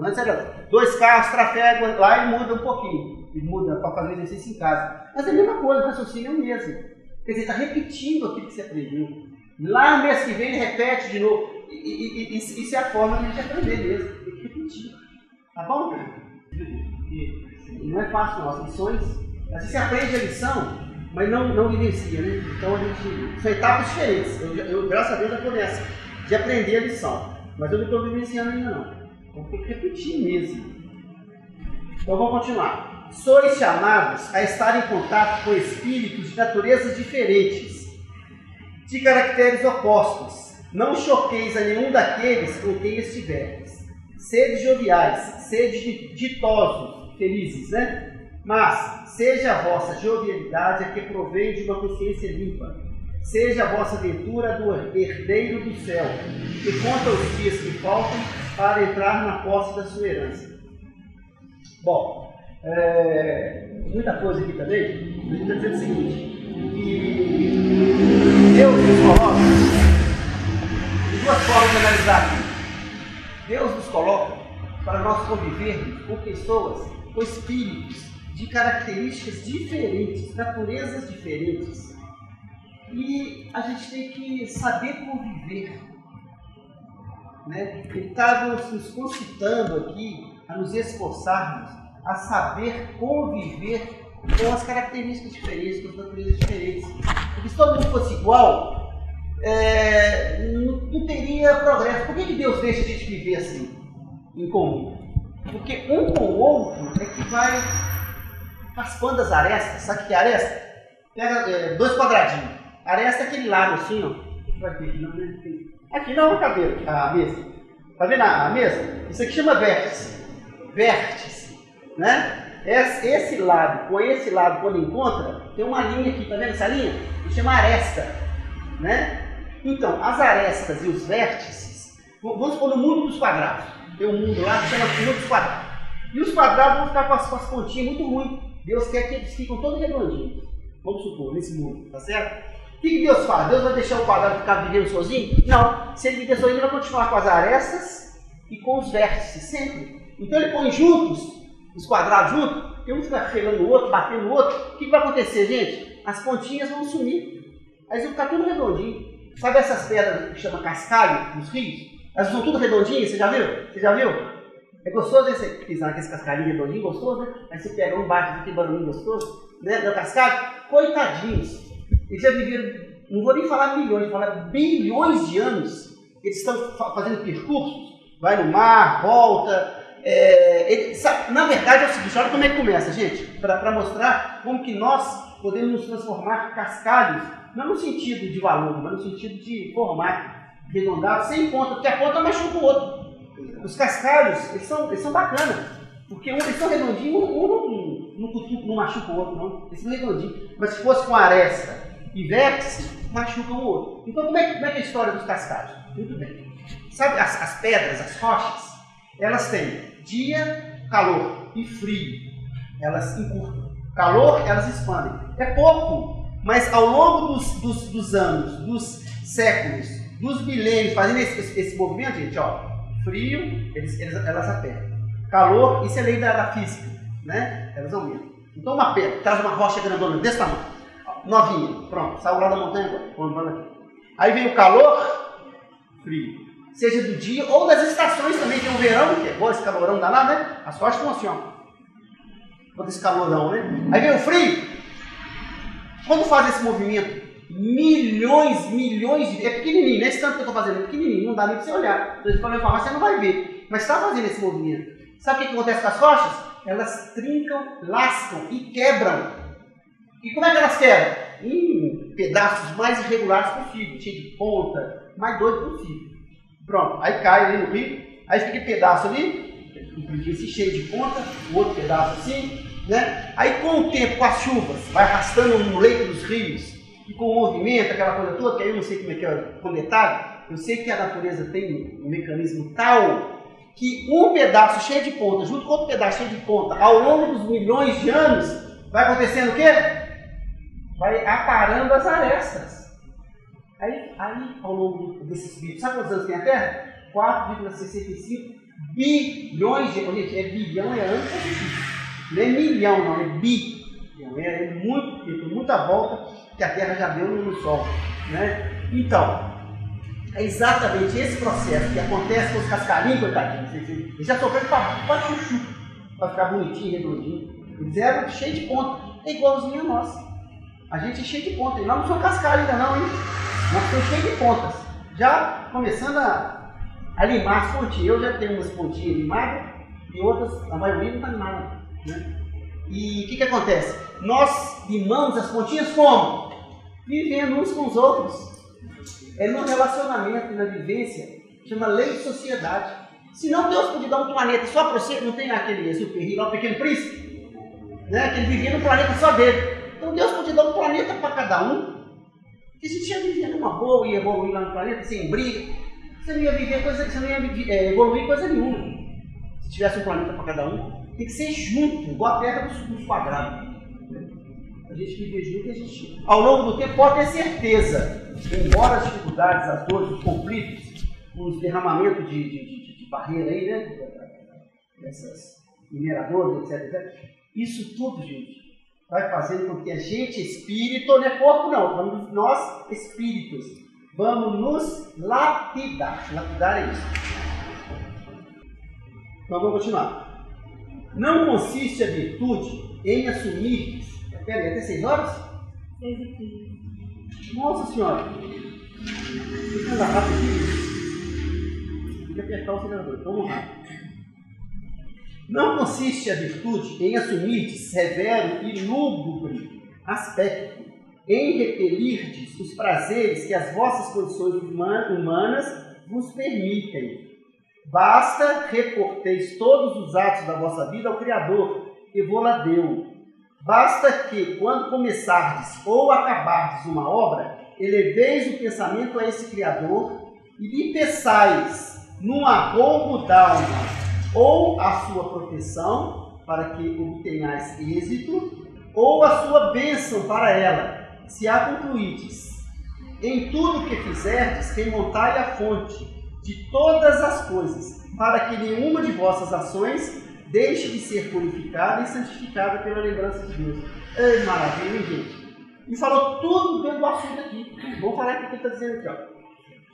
Antes era 2 carros, trafego, lá ele muda um pouquinho. Ele muda para fazer o exercício em casa. Mas é a mesma coisa, o raciocínio é o mesmo. Quer dizer, está repetindo aquilo que você aprendeu. Lá no mês que vem ele repete de novo. Isso é a forma de a gente aprender mesmo. Tem que repetir. Tá bom? Não é fácil não. As lições, às vezes você aprende a lição, mas não vivencia, né? Então são etapas diferentes. Eu graças a Deus, já estou nessa, de aprender a lição. Mas eu não estou vivenciando ainda não. Então tem que repetir mesmo. Então vamos continuar. Sois chamados a estar em contato com espíritos de naturezas diferentes, de caracteres opostos. Não choqueis a nenhum daqueles com quem estiveres. Sede joviais, sede ditosos, felizes, né? Mas seja a vossa jovialidade a que provém de uma consciência limpa. Seja a vossa ventura do herdeiro do céu, que conta os dias que faltam para entrar na posse da sua herança. Bom, muita coisa aqui também, mas eu estou dizendo o seguinte, que Deus nos coloca, de 2 formas de analisar aqui. Deus nos coloca para nós convivermos com pessoas, com espíritos de características diferentes, naturezas diferentes. E a gente tem que saber conviver. Né? Ele está nos concitando aqui a nos esforçarmos a saber conviver com as características diferentes, com as naturezas diferentes. Porque se todo mundo fosse igual, não teria progresso. Por que Deus deixa a gente viver assim, em comum? Porque um com o outro é que vai raspando as arestas. Sabe o que é aresta? Pega 2 quadradinhos. Aresta é aquele lado assim, ó. Vai ter aqui, não, né? Aqui não é o cabelo, a mesa. Tá vendo a mesa? Isso aqui chama vértice. Vértice, né? Esse lado com esse lado, quando encontra, tem uma linha aqui, tá vendo essa linha? Que chama aresta, né? Então, as arestas e os vértices, vamos supor no mundo dos quadrados. Tem um mundo lá que chama mundo dos quadrados. E os quadrados vão ficar com as pontinhas muito ruins. Deus quer que eles fiquem todos redondinhos. Vamos supor, nesse mundo, tá certo? O que Deus faz? Deus vai deixar o quadrado ficar vivendo sozinho? Não. Se ele viver sozinho, ele vai continuar com as arestas e com os vértices, sempre. Então ele põe juntos, os quadrados juntos, e um fica pegando no outro, batendo no outro. O que vai acontecer, gente? As pontinhas vão sumir. Aí eles vão ficar tudo redondinho. Sabe essas pedras que chama cascalho nos rios? Elas são tudo redondinhas, você já viu? Você já viu? É gostoso você pisar naqueles cascalhinhos redondinhos, gostoso, né? Aí você pega um, bate aquele barulhinho gostoso, né? Do cascalho. Coitadinhos. Eles já viveram, não vou nem falar milhões, vou falar bilhões de anos. Eles estão fazendo percursos, vai no mar, volta, Na verdade é o seguinte, olha como é que começa, gente, para mostrar como que nós podemos nos transformar cascalhos, não no sentido de valor, mas no sentido de formato, arredondado, sem ponta, porque a ponta machuca o outro. Os cascalhos, eles são bacanas, porque eles são redondinhos, não machuca o outro, não. Eles são redondinhos, mas se fosse com aresta e vértice, machucam o outro. Então como é que é a história dos cascalhos? Muito bem. Sabe as pedras, as rochas, elas têm dia, calor e frio. Elas encurtam. Calor, elas expandem. É pouco, mas ao longo dos anos, dos séculos, dos milênios, fazendo esse movimento, gente, ó, frio, elas apertam. Calor, isso é lei da física, né? Elas aumentam. Então uma pedra, traz uma rocha grandona desse tamanho, novinha, pronto, saiu lá da montanha agora, aqui. Aí vem o calor, frio. Seja do dia ou das estações também, tem o verão, que é bom esse calorão danado, né? As rochas estão assim, ó. Todo esse calorão, né? Aí vem o frio. Quando faz esse movimento, milhões de... É pequenininho, não é esse tanto que eu estou fazendo, é pequenininho, não dá nem para você olhar. Se você for olhar você não vai ver. Mas está fazendo esse movimento. Sabe o que acontece com as rochas? Elas trincam, lascam e quebram. E como é que elas quebram? Em pedaços mais irregulares possível, cheio de ponta, mais doido possível. Pronto, aí cai ali no rio, aí fica aquele pedaço ali, esse cheio de ponta, o outro pedaço assim, né? Aí com o tempo, com as chuvas, vai arrastando no leito dos rios, e com o movimento, aquela coisa toda, que aí eu não sei como é que é com detalhe, eu sei que a natureza tem um mecanismo tal, que um pedaço cheio de ponta, junto com outro pedaço cheio de ponta, ao longo dos milhões de anos, vai acontecendo o quê? Vai aparando as arestas. Aí, ao longo desses bits, sabe quantos anos tem a Terra? 4,65 bilhões de anos. Gente, é bilhão, é ano positivo. Não é milhão, não, é bi. É muito tempo, muita volta que a Terra já deu no Sol. Né? Então, é exatamente esse processo que acontece com os cascalinhos, coitadinhos. Eles já sofreram para chuchu, para ficar bonitinho, redondinho. Eles eram cheios de ponta. É igualzinho a nós. A gente é cheio de ponta. E nós não somos cascalho ainda não, hein? Nós estamos cheios de pontas. Já começando a limar as pontinhas. Eu já tenho umas pontinhas limadas e outras, a maioria não está limada. Né? E o que acontece? Nós limamos as pontinhas como? Vivendo uns com os outros. É no relacionamento, na vivência, chama lei de sociedade. Senão Deus podia dar um planeta só para você, não tem aquele super-herói, o Pequeno Príncipe, né? Que ele vivia no planeta só dele. Então Deus podia dar um planeta para cada um. Que a gente ia viver numa boa e evoluir lá no planeta, sem briga. Você não ia viver você não ia evoluir coisa nenhuma. Se tivesse um planeta para cada um, tem que ser junto, igual a Terra dos quadrados. A gente viver junto e a gente, ao longo do tempo, pode ter certeza, embora as dificuldades, as dores, os conflitos, os derramamentos de barreira aí, né? Essas mineradoras, etc. Isso tudo, gente, vai fazendo com que a gente, espírito, não é corpo não, nós, espíritos, vamos nos lapidar. Lapidar é isso. Então vamos continuar. Não consiste a virtude em assumir... Peraí, até 6 horas? 6h15. Nossa Senhora! Fica andar rápido aqui. Tem que apertar o acelerador. Então vamos rápido. Não consiste a virtude em assumir severo e lúgubre aspecto, em repelirdes os prazeres que as vossas condições humanas vos permitem. Basta reporteis todos os atos da vossa vida ao Criador, que vô-la deu. Basta que, quando começardes ou acabardes uma obra, eleveis o pensamento a esse Criador e lhe peçais, num arroubo d'alma, ou a sua proteção, para que obtenhais êxito, ou a sua bênção para ela, se a concluídes. Em tudo o que fizerdes, remontai a fonte de todas as coisas, para que nenhuma de vossas ações deixe de ser purificada e santificada pela lembrança de Deus. É maravilha, hein, gente? E falou tudo dentro do assunto aqui. Vamos falar o que ele está dizendo aqui, ó.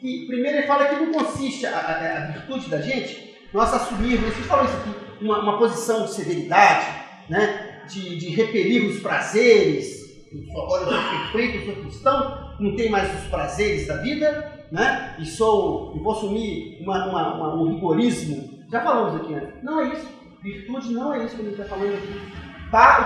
Que, primeiro ele fala que não consiste a virtude da gente, nós assumirmos, ele falou isso aqui, uma posição de severidade, né? de repelir os prazeres. Agora eu sou perfeito, eu sou cristão, não tem mais os prazeres da vida, né? E vou assumir um rigorismo Já falamos aqui antes. Não é isso. Virtude não é isso que a gente está falando aqui.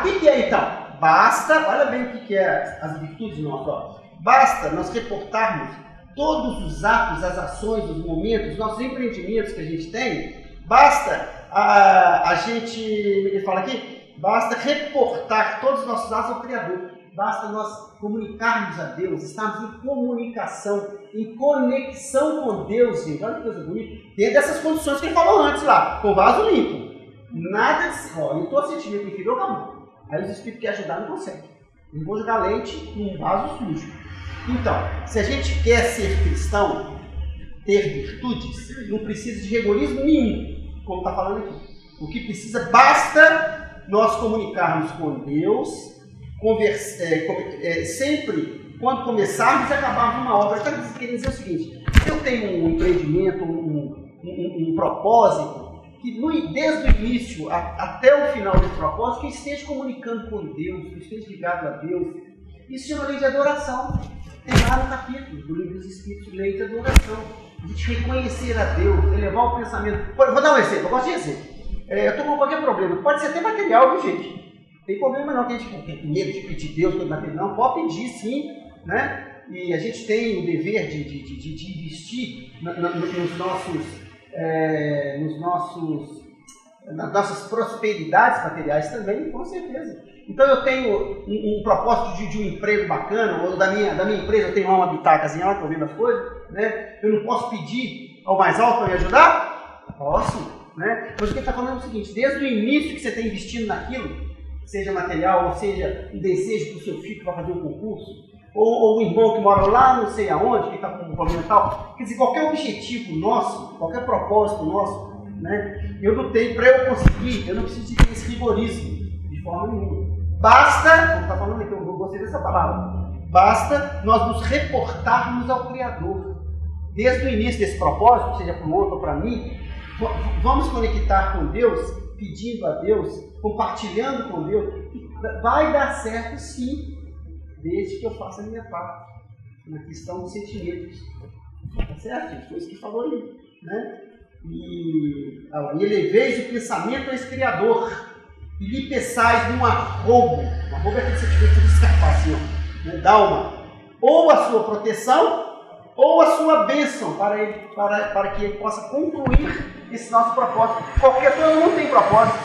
O que é então? Basta, olha bem o que é as virtudes nossas. Basta nós reportarmos todos os atos, as ações, os momentos, os nossos empreendimentos que a gente tem. Basta a gente, ele fala aqui, basta reportar todos os nossos atos ao Criador. Basta nós comunicarmos a Deus, estarmos em comunicação, em conexão com Deus, gente. Olha que coisa bonita. Dentro dessas condições que ele falou antes lá, com vaso limpo. Nada de... Ó, eu estou sentindo que inferior, acabou. Aí os espíritos que ajudar não conseguem. Não vou jogar leite num vaso sujo. Então, se a gente quer ser cristão, ter virtudes, não precisa de rigorismo nenhum, como está falando aqui. O que precisa, basta nós comunicarmos com Deus, sempre, quando começarmos e acabarmos uma obra. Está querendo dizer o seguinte: eu tenho um empreendimento, um propósito, que desde o início até o final desse propósito, que esteja comunicando com Deus, que esteja ligado a Deus. Isso chama lei de adoração. Tem lá no capítulo do Livro dos Espíritos, lei de adoração. A gente reconhecer a Deus, elevar o pensamento. Vou dar um exemplo, eu gosto de exemplo. Eu estou com qualquer problema, pode ser até material, viu, gente? Não tem problema não, que a gente tem medo de pedir Deus, coisa material. Não, pode pedir sim, né? E a gente tem o dever de investir nas nossas prosperidades materiais também, com certeza. Então eu tenho um propósito de um emprego bacana, ou da minha empresa eu tenho lá uma bitacazinha lá que eu vendo as coisas, né? Eu não posso pedir ao mais alto para me ajudar? Posso, né? Mas o que ele está falando é o seguinte: desde o início que você está investindo naquilo, seja material, ou seja um desejo para o seu filho para fazer um concurso, ou um irmão que mora lá não sei aonde, que está com um problema tal, quer dizer, qualquer objetivo nosso, qualquer propósito nosso, né? Eu não tenho, para eu conseguir, eu não preciso de ter esse rigorismo, de forma nenhuma. Basta, como está falando aqui, eu gostei dessa palavra, basta nós nos reportarmos ao Criador. Desde o início desse propósito, seja para o outro ou para mim, vamos conectar com Deus, pedindo a Deus, compartilhando com Deus. Vai dar certo sim, desde que eu faça a minha parte, na questão dos sentimentos. Tá certo, gente? Foi isso que falou aí, né? E eleveis o pensamento a esse Criador. E lhe peçais num arrobo. Um arrobo é aquele que você escapar assim, ó, né? Dá uma. Ou a sua proteção, ou a sua bênção, para que ele possa concluir esse nosso propósito. Todo mundo tem propósitos,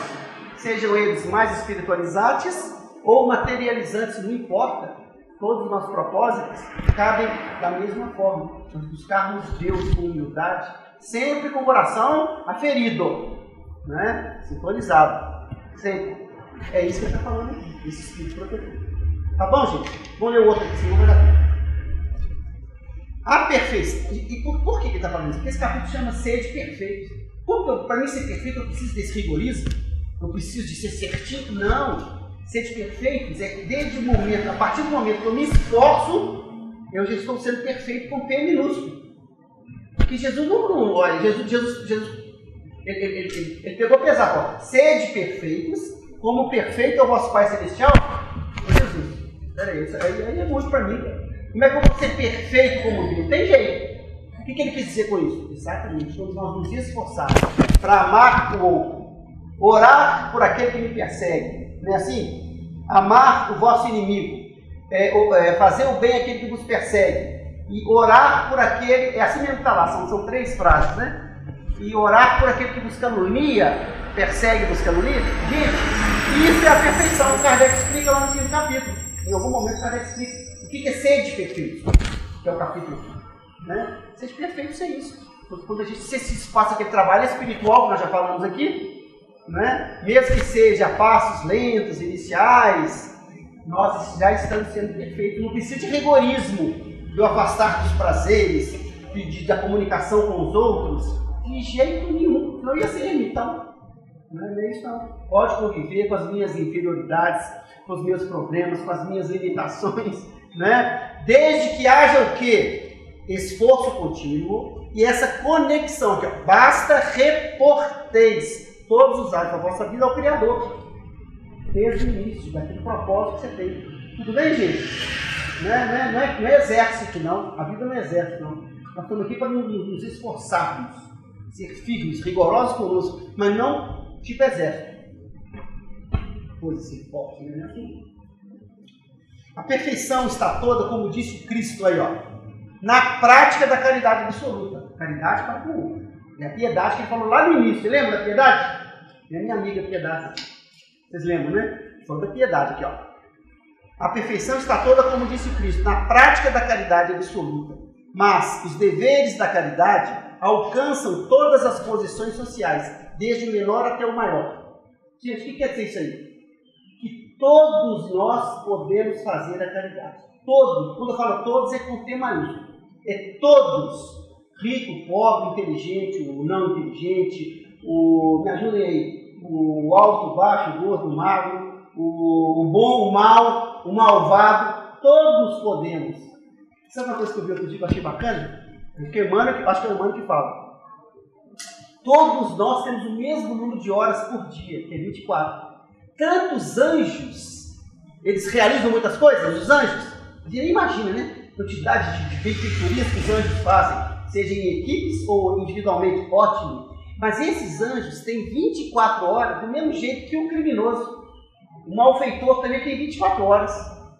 sejam eles mais espiritualizantes ou materializantes, não importa. Todos os nossos propósitos cabem da mesma forma. Nós buscarmos Deus com humildade, sempre com o coração aferido, né? Sintonizado. Sempre. É isso que ele está falando aqui, esse espírito protetor. Tá bom, gente? Vamos ler o outro aqui, senão vai dar tempo. A perfeição. E por que ele está falando isso? Porque esse capítulo chama Sede Perfeito. Para mim ser perfeito, eu preciso desse rigorismo? Eu preciso de ser certinho? Não. Sede perfeitos é que desde o momento, a partir do momento que eu me esforço, eu já estou sendo perfeito com P minúsculo. Porque Jesus não olha, Jesus ele pegou pesado, ó. Sede perfeitos, como perfeito é o vosso Pai Celestial. Ô Jesus, peraí, isso aí é muito para mim. Como é que eu vou ser perfeito como Deus? Tem jeito. O que ele quis dizer com isso? Exatamente, quando nós nos esforçarmos para amar o outro, orar por aquele que me persegue, não é assim? Amar o vosso inimigo, fazer o bem àquele que vos persegue, e orar por aquele, é assim mesmo que está lá, são 3 frases, né? E orar por aquele que vos calunia, persegue e vos calunia. Gente, isso é a perfeição. O Kardec explica lá no 5º capítulo. Em algum momento o Kardec explica o que é sede perfeito, que é o capítulo 5. Né? Sede perfeito é isso. Quando a gente se espaça aquele trabalho espiritual que nós já falamos aqui, né? Mesmo que seja passos lentos, iniciais, nós já estamos sendo perfeitos. Não precisa de rigorismo, de afastar dos prazeres, da comunicação com os outros. De jeito nenhum, não ia ser então. Não é isso não. Pode conviver com as minhas inferioridades, com os meus problemas, com as minhas limitações, né? Desde que haja o quê? Esforço contínuo e essa conexão aqui, ó. Basta reporteis todos os atos da vossa vida ao Criador. Desde o início, daquele propósito que você tem. Tudo bem, gente? Não é exército, não. A vida não é exército, não. Nós estamos aqui para nos esforçarmos. ser firmes, rigorosos conosco, mas não tipo exército. Ser forte, né? Assim. A perfeição está toda, como disse Cristo aí, ó, na prática da caridade absoluta. Caridade para com o outro. É a piedade que ele falou lá no início. Você lembra da piedade? É minha amiga piedade. Vocês lembram, né? Falou da piedade aqui, ó. A perfeição está toda, como disse Cristo, na prática da caridade absoluta. Mas os deveres da caridade alcançam todas as posições sociais, desde o menor até o maior. Gente, o que quer dizer isso aí? Que todos nós podemos fazer a caridade. Todos. Quando eu falo todos, é com T maiúsculo. É todos. Rico, pobre, inteligente, o não inteligente, me ajudem aí, o alto, o baixo, o gordo, o magro, o bom, o mal, o malvado, todos podemos. Sabe uma coisa que eu vi outro dia que eu achei bacana? Porque acho que é o Emmanuel que fala. Todos nós temos o mesmo número de horas por dia, que é 24. Tanto os anjos, eles realizam muitas coisas, os anjos. A gente nem imagina, né? A quantidade de benfeitorias que os anjos fazem, seja em equipes ou individualmente, ótimo. Mas esses anjos têm 24 horas do mesmo jeito que o criminoso. O malfeitor também tem 24 horas.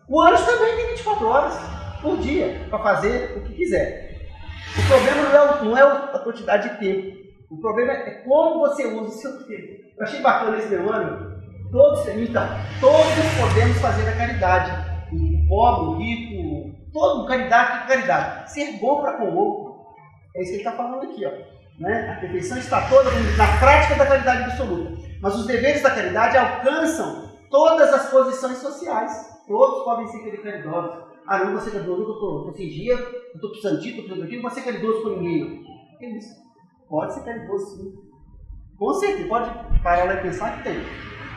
O anjo também tem 24 horas por dia para fazer o que quiser. O problema não é a quantidade de tempo. O problema é como você usa o seu tempo. Eu achei bacana esse meu ano. Todos podemos fazer a caridade. O pobre, o rico, todo caridade. Ser bom para com o outro. É isso que ele está falando aqui, ó. Né? A perfeição está toda na prática da caridade absoluta. Mas os deveres da caridade alcançam todas as posições sociais. Todos podem ser caridosos. Ah, não vou ser caridoso, eu estou sem dia, eu estou precisando disso, estou precisando daquilo, não vou ser caridoso com ninguém. Que isso? Pode ser caridoso, sim. Com certeza, pode parar lá e pensar que tem.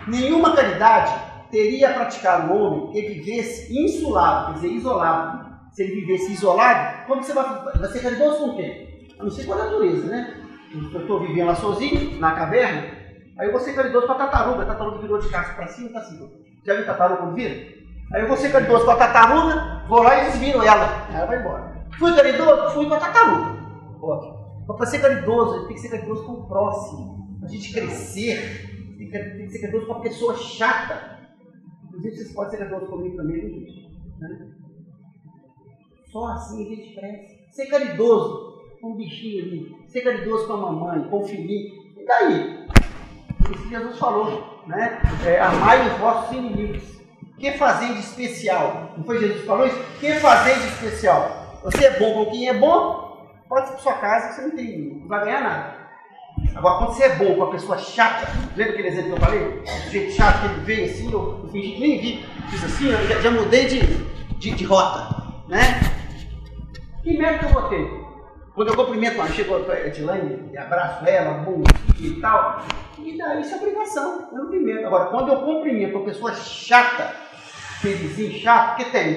Nenhuma caridade teria praticado o homem que vivesse insulado, quer dizer, isolado. Se ele vivesse isolado, como você vai ser caridoso com quem? A não ser com a natureza, né? Eu estou vivendo lá sozinho, na caverna, aí eu vou ser caridoso com a tartaruga virou de casco para cima, tá assim. Já viu tartaruga quando vira? Aí eu vou ser caridoso com a tartaruga, vou lá e desviro ela. Aí ela vai embora. Fui caridoso? Fui com a tartaruga. Ótimo. Mas para ser caridoso, a gente tem que ser caridoso com o próximo. Para a gente crescer, tem que ser caridoso com a pessoa chata. Inclusive, vocês podem ser caridoso comigo também, viu, gente? Né? Só assim a gente cresce. Ser caridoso com um bichinho ali. Ser caridoso com a mamãe, com o filhinho. E daí? Isso que Jesus falou, né? Amai os vossos inimigos. O que fazer de especial? Não foi Jesus que falou isso? O que fazer de especial? Você é bom com quem é bom, pode ir para sua casa que você não vai ganhar nada. Agora, quando você é bom com a pessoa chata, lembra aquele exemplo que eu falei? O jeito chato que ele veio assim, eu fingi que nem vi. Fiz assim, eu já mudei de rota, né? Que mérito eu vou ter? Quando eu cumprimento ela, chegou a Edilane, abraço ela, bom e tal. E daí isso é obrigação, eu não cumprimento. Agora, quando eu cumprimento uma pessoa chata, felizinho, chato, porque tem.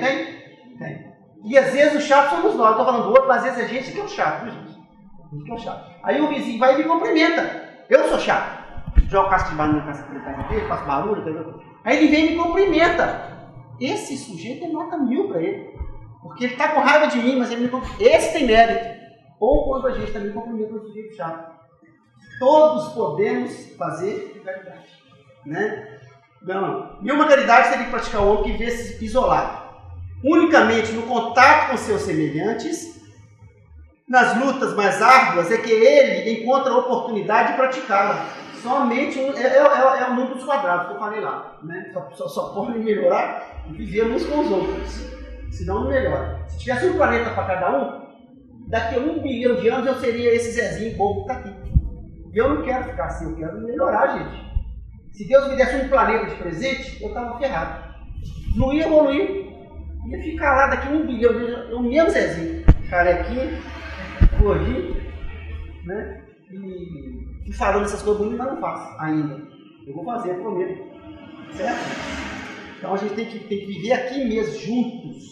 E às vezes o chato somos nós, estou falando do outro, mas às vezes a gente que é o chato, viu, gente? A gente que é o chato. Aí o vizinho vai e me cumprimenta. Eu sou chato. Jogo casca de banana na casa dele, faço barulho, entendeu? Aí ele vem e me cumprimenta. Esse sujeito é nota 1000 para ele. Porque ele está com raiva de mim, mas ele me cumprimenta. Esse tem mérito. Ou quando a gente também cumprimenta um sujeito chato. Todos podemos fazer caridade. Né? Não. E uma caridade teria que praticar o homem que vê-se isolado. Unicamente no contato com seus semelhantes, nas lutas mais árduas, é que ele encontra a oportunidade de praticá-la. Somente é o número dos quadrados que eu falei lá. Né? Só pode melhorar e viver uns com os outros. Senão não melhora. Se tivesse um planeta para cada um, daqui a 1 bilhão de anos eu seria esse Zezinho bom que está aqui. E eu não quero ficar assim, eu quero melhorar, gente. Se Deus me desse um planeta de presente, eu estava ferrado. Não ia evoluir. Ia ficar lá daqui a 1 bilhão de anos, o mesmo Zezinho. Carequinho, gordinho, né? E falando essas coisas bonitas, mas não faço ainda. Eu vou fazer, eu prometo. Certo? Então a gente tem que viver aqui mesmo, juntos.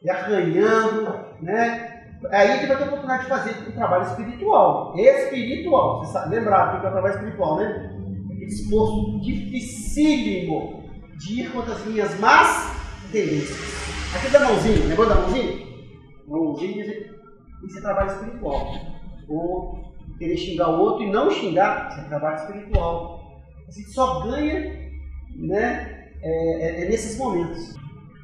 E arranhando, né? Aí a gente vai ter a oportunidade de fazer um trabalho espiritual. Espiritual. Você sabe, lembrar do que é o trabalho espiritual, né? Aquele esforço dificílimo de ir contra as minhas más tendências. Aqui da mãozinha, lembrou da mãozinha? Mãozinha, isso é trabalho espiritual. Ou querer xingar o outro e não xingar, isso é trabalho espiritual. A gente só ganha, né, nesses momentos.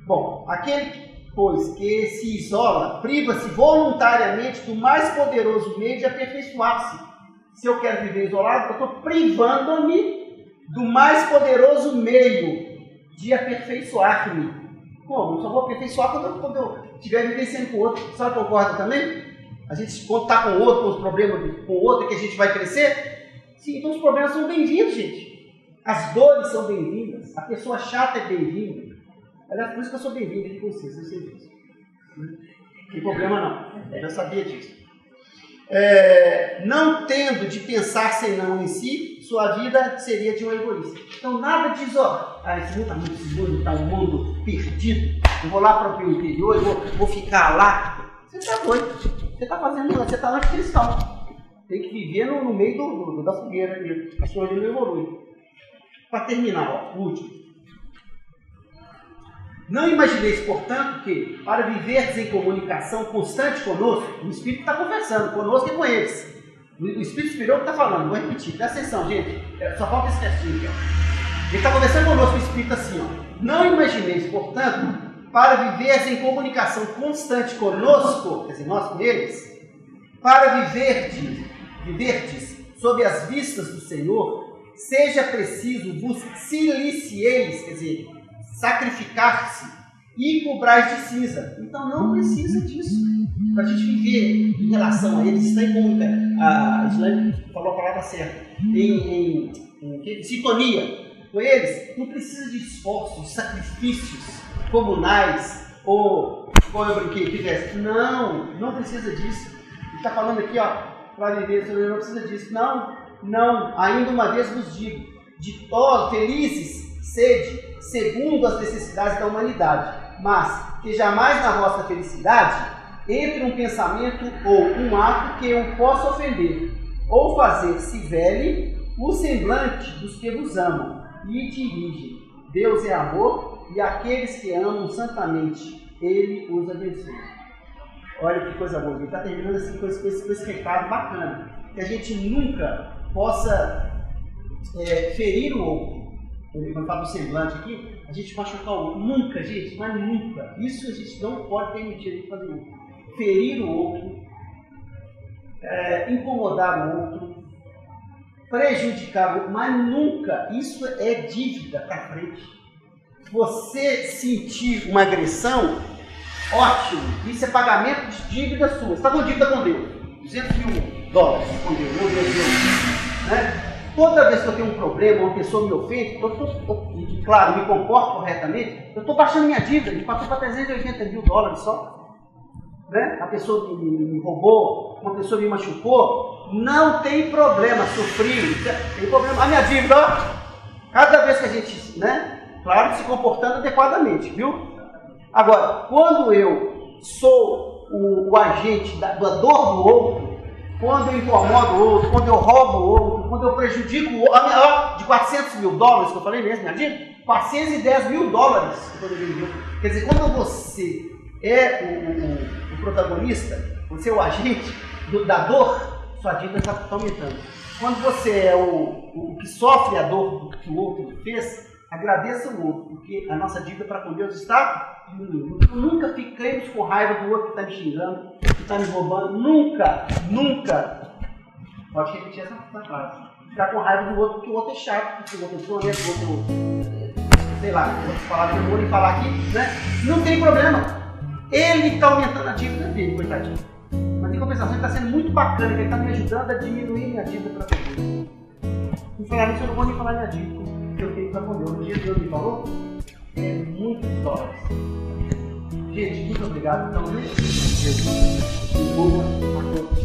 Bom, aquele, pois, que se isola, priva-se voluntariamente do mais poderoso meio de aperfeiçoar-se. Se eu quero viver isolado, eu estou privando-me do mais poderoso meio de aperfeiçoar-me. Bom, eu só vou aperfeiçoar quando eu estiver vivenciando com o outro. A senhora concorda também? A gente, quando está com o outro, com os problemas com o outro, é que a gente vai crescer? Sim, então os problemas são bem-vindos, gente. As dores são bem-vindas. A pessoa chata é bem-vinda. Aliás, por isso que eu sou bem-vindo aqui com vocês, eu sei disso. Não tem problema não, eu já sabia disso. Não tendo de pensar senão em si, sua vida seria de um egoísta. Então nada diz, ó, esse mundo está muito seguro, está um mundo perdido, eu vou lá para o interior, eu vou ficar lá. Você está doido, você está anticristão. Tem que viver no meio da fogueira, a sua vida não evolui. Para terminar, ó, o último. Não imagineis, portanto, que para viverdes em comunicação constante conosco, o Espírito está conversando conosco e com eles. O Espírito superior está falando, vou repetir, presta atenção, gente, só falta esse textinho aqui, ó. Ele está conversando conosco, o Espírito assim, ó. Não imagineis, portanto, para viverdes em comunicação constante conosco, quer dizer, nós com eles, para viverdes sob as vistas do Senhor, seja preciso vos silicieis, quer dizer, sacrificar-se e cobrais de cinza. Então não precisa disso. Para a gente viver em relação a eles, está em comunicação. A Islâmica falou a palavra certa. Em sintonia com eles, não precisa de esforços, sacrifícios comunais ou como eu brinquei, não precisa disso. Ele está falando aqui, ó, para viver, não precisa disso. Não, ainda uma vez vos digo, ditosos, felizes, sede, segundo as necessidades da humanidade, mas que jamais na vossa felicidade entre um pensamento ou um ato que eu possa ofender, ou fazer se vele o semblante dos que vos amam e dirigem. Deus é amor e aqueles que amam santamente, Ele os abençoa. Olha que coisa boa, ele está terminando assim com esse recado bacana, que a gente nunca possa ferir o outro. Quando fala do semblante aqui, a gente machucar o outro. Nunca, gente, mas nunca. Isso a gente não pode permitir de fazer nunca. Ferir o outro, incomodar o outro, prejudicar o outro, mas nunca. Isso é dívida para frente. Você sentir uma agressão, ótimo. Isso é pagamento de dívida sua. Você está com dívida com Deus. $200 mil com Deus, meu Deus, né? Toda vez que eu tenho um problema, uma pessoa me ofende, e claro, me comporto corretamente, eu estou baixando minha dívida, me passou para $380 mil só. Né? A pessoa me roubou, uma pessoa me machucou, não tem problema, sofri, tem problema. A minha dívida, ó, cada vez que a gente, né, claro, se comportando adequadamente, viu? Agora, quando eu sou o agente da dor do outro, quando eu incomodo o outro, quando eu roubo o outro, quando eu prejudico o outro, de $400 mil que eu falei mesmo, minha dívida, $410 mil Quer dizer, quando você é o protagonista, você é o agente da dor, sua dívida está aumentando. Quando você é o que sofre a dor que o outro fez, agradeça o outro, porque a nossa dívida para com Deus está diminuindo. Nunca fiquemos com raiva do outro que está me xingando, que está me roubando. Nunca. Pode repetir essa frase. Ficar com raiva do outro porque o outro é chato, porque o outro é desonento, o outro, sei lá, outras palavras que eu vou lhe falar aqui, né? Não tem problema. Ele está aumentando a dívida dele, coitadinho. Mas em compensação ele está sendo muito bacana, ele está me ajudando a diminuir minha dívida para com Deus. Em falar nisso, eu não vou nem falar minha dívida, que eu tenho para com Deus. No dia que Deus me falou, é muitos dólares. Gente, muito obrigado. Então, Jesus, boa a todos.